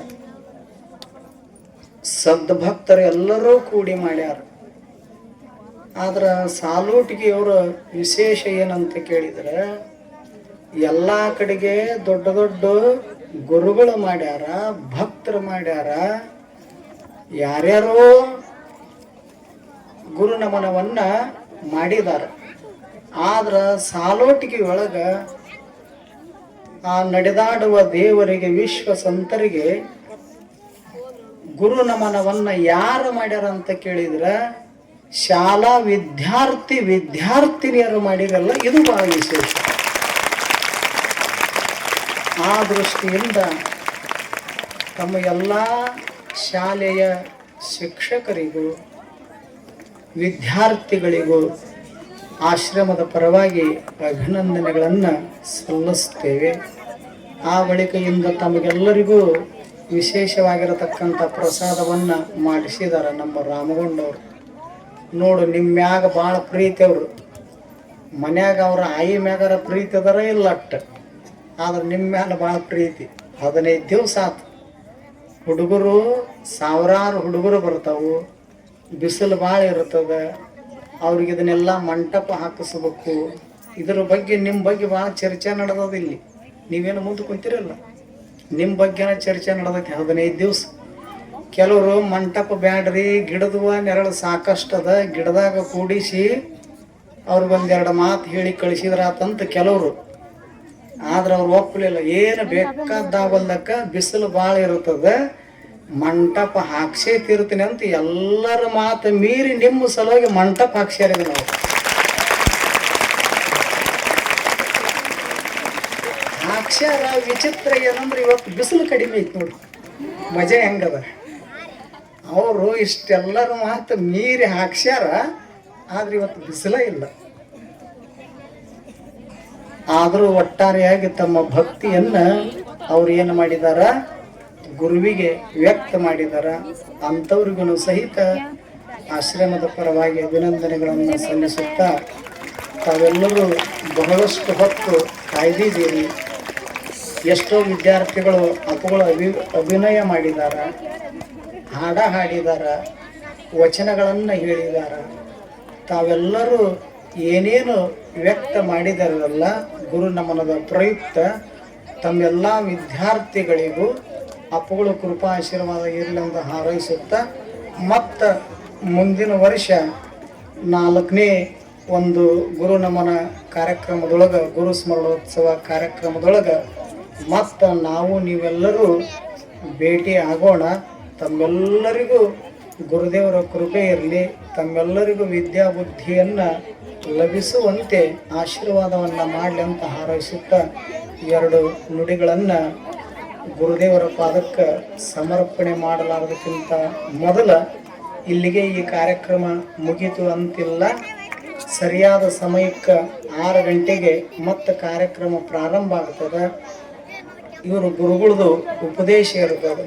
ಸದ್ಭಕ್ತರು ಎಲ್ಲರೂ ಕೂಡಿ ಮಾಡ್ಯಾರ. ಆದ್ರೆ ಸಾಲೋಟಿಗೆ ಅವರ ವಿಶೇಷ ಏನಂತ ಕೇಳಿದ್ರೆ, ಎಲ್ಲ ಕಡೆಗೆ ದೊಡ್ಡ ದೊಡ್ಡ ಗುರುಗಳು ಮಾಡ್ಯಾರ, ಭಕ್ತರು ಮಾಡ್ಯಾರ, ಯಾರ್ಯಾರೋ ಗುರು ನಮನವನ್ನ ಮಾಡಿದಾರ. ಆದ್ರೆ ಸಾಲೋಟಿಗೆ ಒಳಗ ಆ ನಡೆದಾಡುವ ದೇವರಿಗೆ, ವಿಶ್ವ ಸಂತರಿಗೆ ಗುರು ನಮನವನ್ನ ಯಾರು ಮಾಡ್ಯಾರ ಅಂತ ಕೇಳಿದ್ರೆ, ಶಾಲಾ ವಿದ್ಯಾರ್ಥಿನಿಯರು ಮಾಡಿರಲ್ಲ. ಇದು ಬಹಳ ವಿಶೇಷ. ಆ ದೃಷ್ಟಿಯಿಂದ ತಮ್ಮ ಎಲ್ಲ ಶಾಲೆಯ ಶಿಕ್ಷಕರಿಗೂ ವಿದ್ಯಾರ್ಥಿಗಳಿಗೂ ಆಶ್ರಮದ ಪರವಾಗಿ ಅಭಿನಂದನೆಗಳನ್ನು ಸಲ್ಲಿಸ್ತೇವೆ. ಆ ಬಳಿಕೆಯಿಂದ ತಮಗೆಲ್ಲರಿಗೂ ವಿಶೇಷವಾಗಿರತಕ್ಕಂಥ ಪ್ರಸಾದವನ್ನು ಮಾಡಿಸಿದ್ದಾರೆ ನಮ್ಮ ರಾಮಗೊಂಡವರು. ನೋಡು, ನಿಮ್ಮ ಮ್ಯಾಗ ಭಾಳ ಪ್ರೀತಿ ಅವರು. ಮನ್ಯಾಗ ಅವ್ರ ಆಯಿ ಮ್ಯಾಗಾರ ಪ್ರೀತಿ ಅದರ ಇಲ್ಲ ಅಟ್ಟ, ಆದ್ರೆ ನಿಮ್ಮ ಮ್ಯಾಲ ಭಾಳ ಪ್ರೀತಿ. 15 ದಿವಸ ಆತು. ಹುಡುಗರು ಸಾವಿರಾರು ಹುಡುಗರು ಬರ್ತಾವು, ಬಿಸಿಲು ಭಾಳ ಇರ್ತದೆ. ಅವ್ರಿಗೆ ಇದನ್ನೆಲ್ಲ ಮಂಟಪ ಹಾಕಿಸ್ಬೇಕು. ಇದ್ರ ಬಗ್ಗೆ ನಿಮ್ಮ ಬಗ್ಗೆ ಭಾಳ ಚರ್ಚೆ ನಡೆದದ. ಇಲ್ಲಿ ನೀವೇನು ಮುಂದೆ ಕುಂತಿರಲ್ಲ, ನಿಮ್ಮ ಬಗ್ಗೆನ ಚರ್ಚೆ ನಡೆದೈತಿ 15 ದಿವಸ. ಕೆಲವರು ಮಂಟಪ ಬ್ಯಾಡ್ರಿ, ಗಿಡದ ನೆರಳು ಸಾಕಷ್ಟದ, ಗಿಡದಾಗ ಕೂಡಿಸಿ ಅವ್ರಿಗೊಂದೆರಡು ಮಾತು ಹೇಳಿ ಕಳಿಸಿದ್ರಾತಂತ ಕೆಲವರು. ಆದ್ರೆ ಅವ್ರು ಒಪ್ಪಲಿಲ್ಲ. ಏನು ಬೇಕಾದಾಗಲ್ಲಕ್ಕ ಬಿಸಿಲು ಭಾಳ ಇರ್ತದೆ, ಮಂಟಪ ಹಾಕ್ಸೇ ತೀರ್ತೀನಿ ಅಂತ ಎಲ್ಲರ ಮಾತು ಮೀರಿ ನಿಮ್ಮ ಸಲುವಾಗಿ ಮಂಟಪ ಹಾಕ್ಸ್ಯಾರಿದೆ. ನಾವು ಹಾಕ್ಸ್ಯಾರ. ವಿಚಿತ್ರ ಏನಂದ್ರೆ ಇವತ್ತು ಬಿಸಿಲು ಕಡಿಮೆ ಐತಿ ನೋಡಿ, ಮಜಾ ಹೆಂಗದ. ಅವರು ಇಷ್ಟೆಲ್ಲರ ಮಾತು ಮೀರಿ ಹಾಕ್ಸ್ಯಾರ, ಆದ್ರೆ ಇವತ್ತು ಬಿಸಿಲ ಇಲ್ಲ. ಆದರೂ ಒಟ್ಟಾರೆಯಾಗಿ ತಮ್ಮ ಭಕ್ತಿಯನ್ನ ಅವ್ರು ಏನು ಮಾಡಿದಾರ, ಗುರುವಿಗೆ ವ್ಯಕ್ತ ಮಾಡಿದಾರ. ಅಂಥವ್ರಿಗೂ ಸಹಿತ ಆಶ್ರಮದ ಪರವಾಗಿ ಅಭಿನಂದನೆಗಳನ್ನು ಸಲ್ಲಿಸುತ್ತಾ, ತಾವೆಲ್ಲರೂ ಬಹಳಷ್ಟು ಹೊತ್ತು ಕಾಯ್ದಿದ್ದೀರಿ. ಎಷ್ಟೋ ವಿದ್ಯಾರ್ಥಿಗಳು ಅಪ್ಪಗಳು ಅಭಿನಯ ಮಾಡಿದಾರ, ಹಾಡ ಹಾಡಿದಾರ, ವಚನಗಳನ್ನು ಹೇಳಿದಾರ. ತಾವೆಲ್ಲರೂ ಏನೇನು ವ್ಯಕ್ತ ಮಾಡಿದಾರಲ್ಲ ಗುರು ನಮನದ ಪ್ರಯುಕ್ತ, ತಮ್ಮೆಲ್ಲ ವಿದ್ಯಾರ್ಥಿಗಳಿಗೂ ಅಪ್ಪಗಳು ಕೃಪಾ ಆಶೀರ್ವಾದ ಇರಲಿ ಅಂತ ಹಾರೈಸುತ್ತಾ, ಮತ್ತು ಮುಂದಿನ ವರ್ಷ 4ನೇ ಒಂದು ಗುರು ನಮನ ಕಾರ್ಯಕ್ರಮದೊಳಗೆ, ಗುರು ಸ್ಮರಣೋತ್ಸವ ಕಾರ್ಯಕ್ರಮದೊಳಗೆ ಮತ್ತು ನಾವು ನೀವೆಲ್ಲರೂ ಭೇಟಿ ಆಗೋಣ. ತಮ್ಮೆಲ್ಲರಿಗೂ ಗುರುದೇವರ ಕೃಪೆ ಇರಲಿ. ತಮ್ಮೆಲ್ಲರಿಗೂ ವಿದ್ಯಾಬುದ್ಧಿಯನ್ನು ಲಭಿಸುವಂತೆ ಆಶೀರ್ವಾದವನ್ನು ಮಾಡಲಿ ಅಂತ ಹಾರೈಸುತ್ತಾ 2 ನುಡಿಗಳನ್ನು ಗುರುದೇವರ ಪಾದಕ್ಕೆ ಸಮರ್ಪಣೆ ಮಾಡಲಾರದಕ್ಕಿಂತ ಮೊದಲ ಇಲ್ಲಿಗೆ ಈ ಕಾರ್ಯಕ್ರಮ ಮುಗೀತು ಅಂತಿಲ್ಲ. ಸರಿಯಾದ ಸಮಯಕ್ಕೆ 6 ಗಂಟೆಗೆ ಮತ್ತೆ ಕಾರ್ಯಕ್ರಮ ಪ್ರಾರಂಭ ಆಗ್ತದೆ. ಇವರು ಗುರುಗಳದು ಉಪದೇಶ ಇರ್ತದೆ.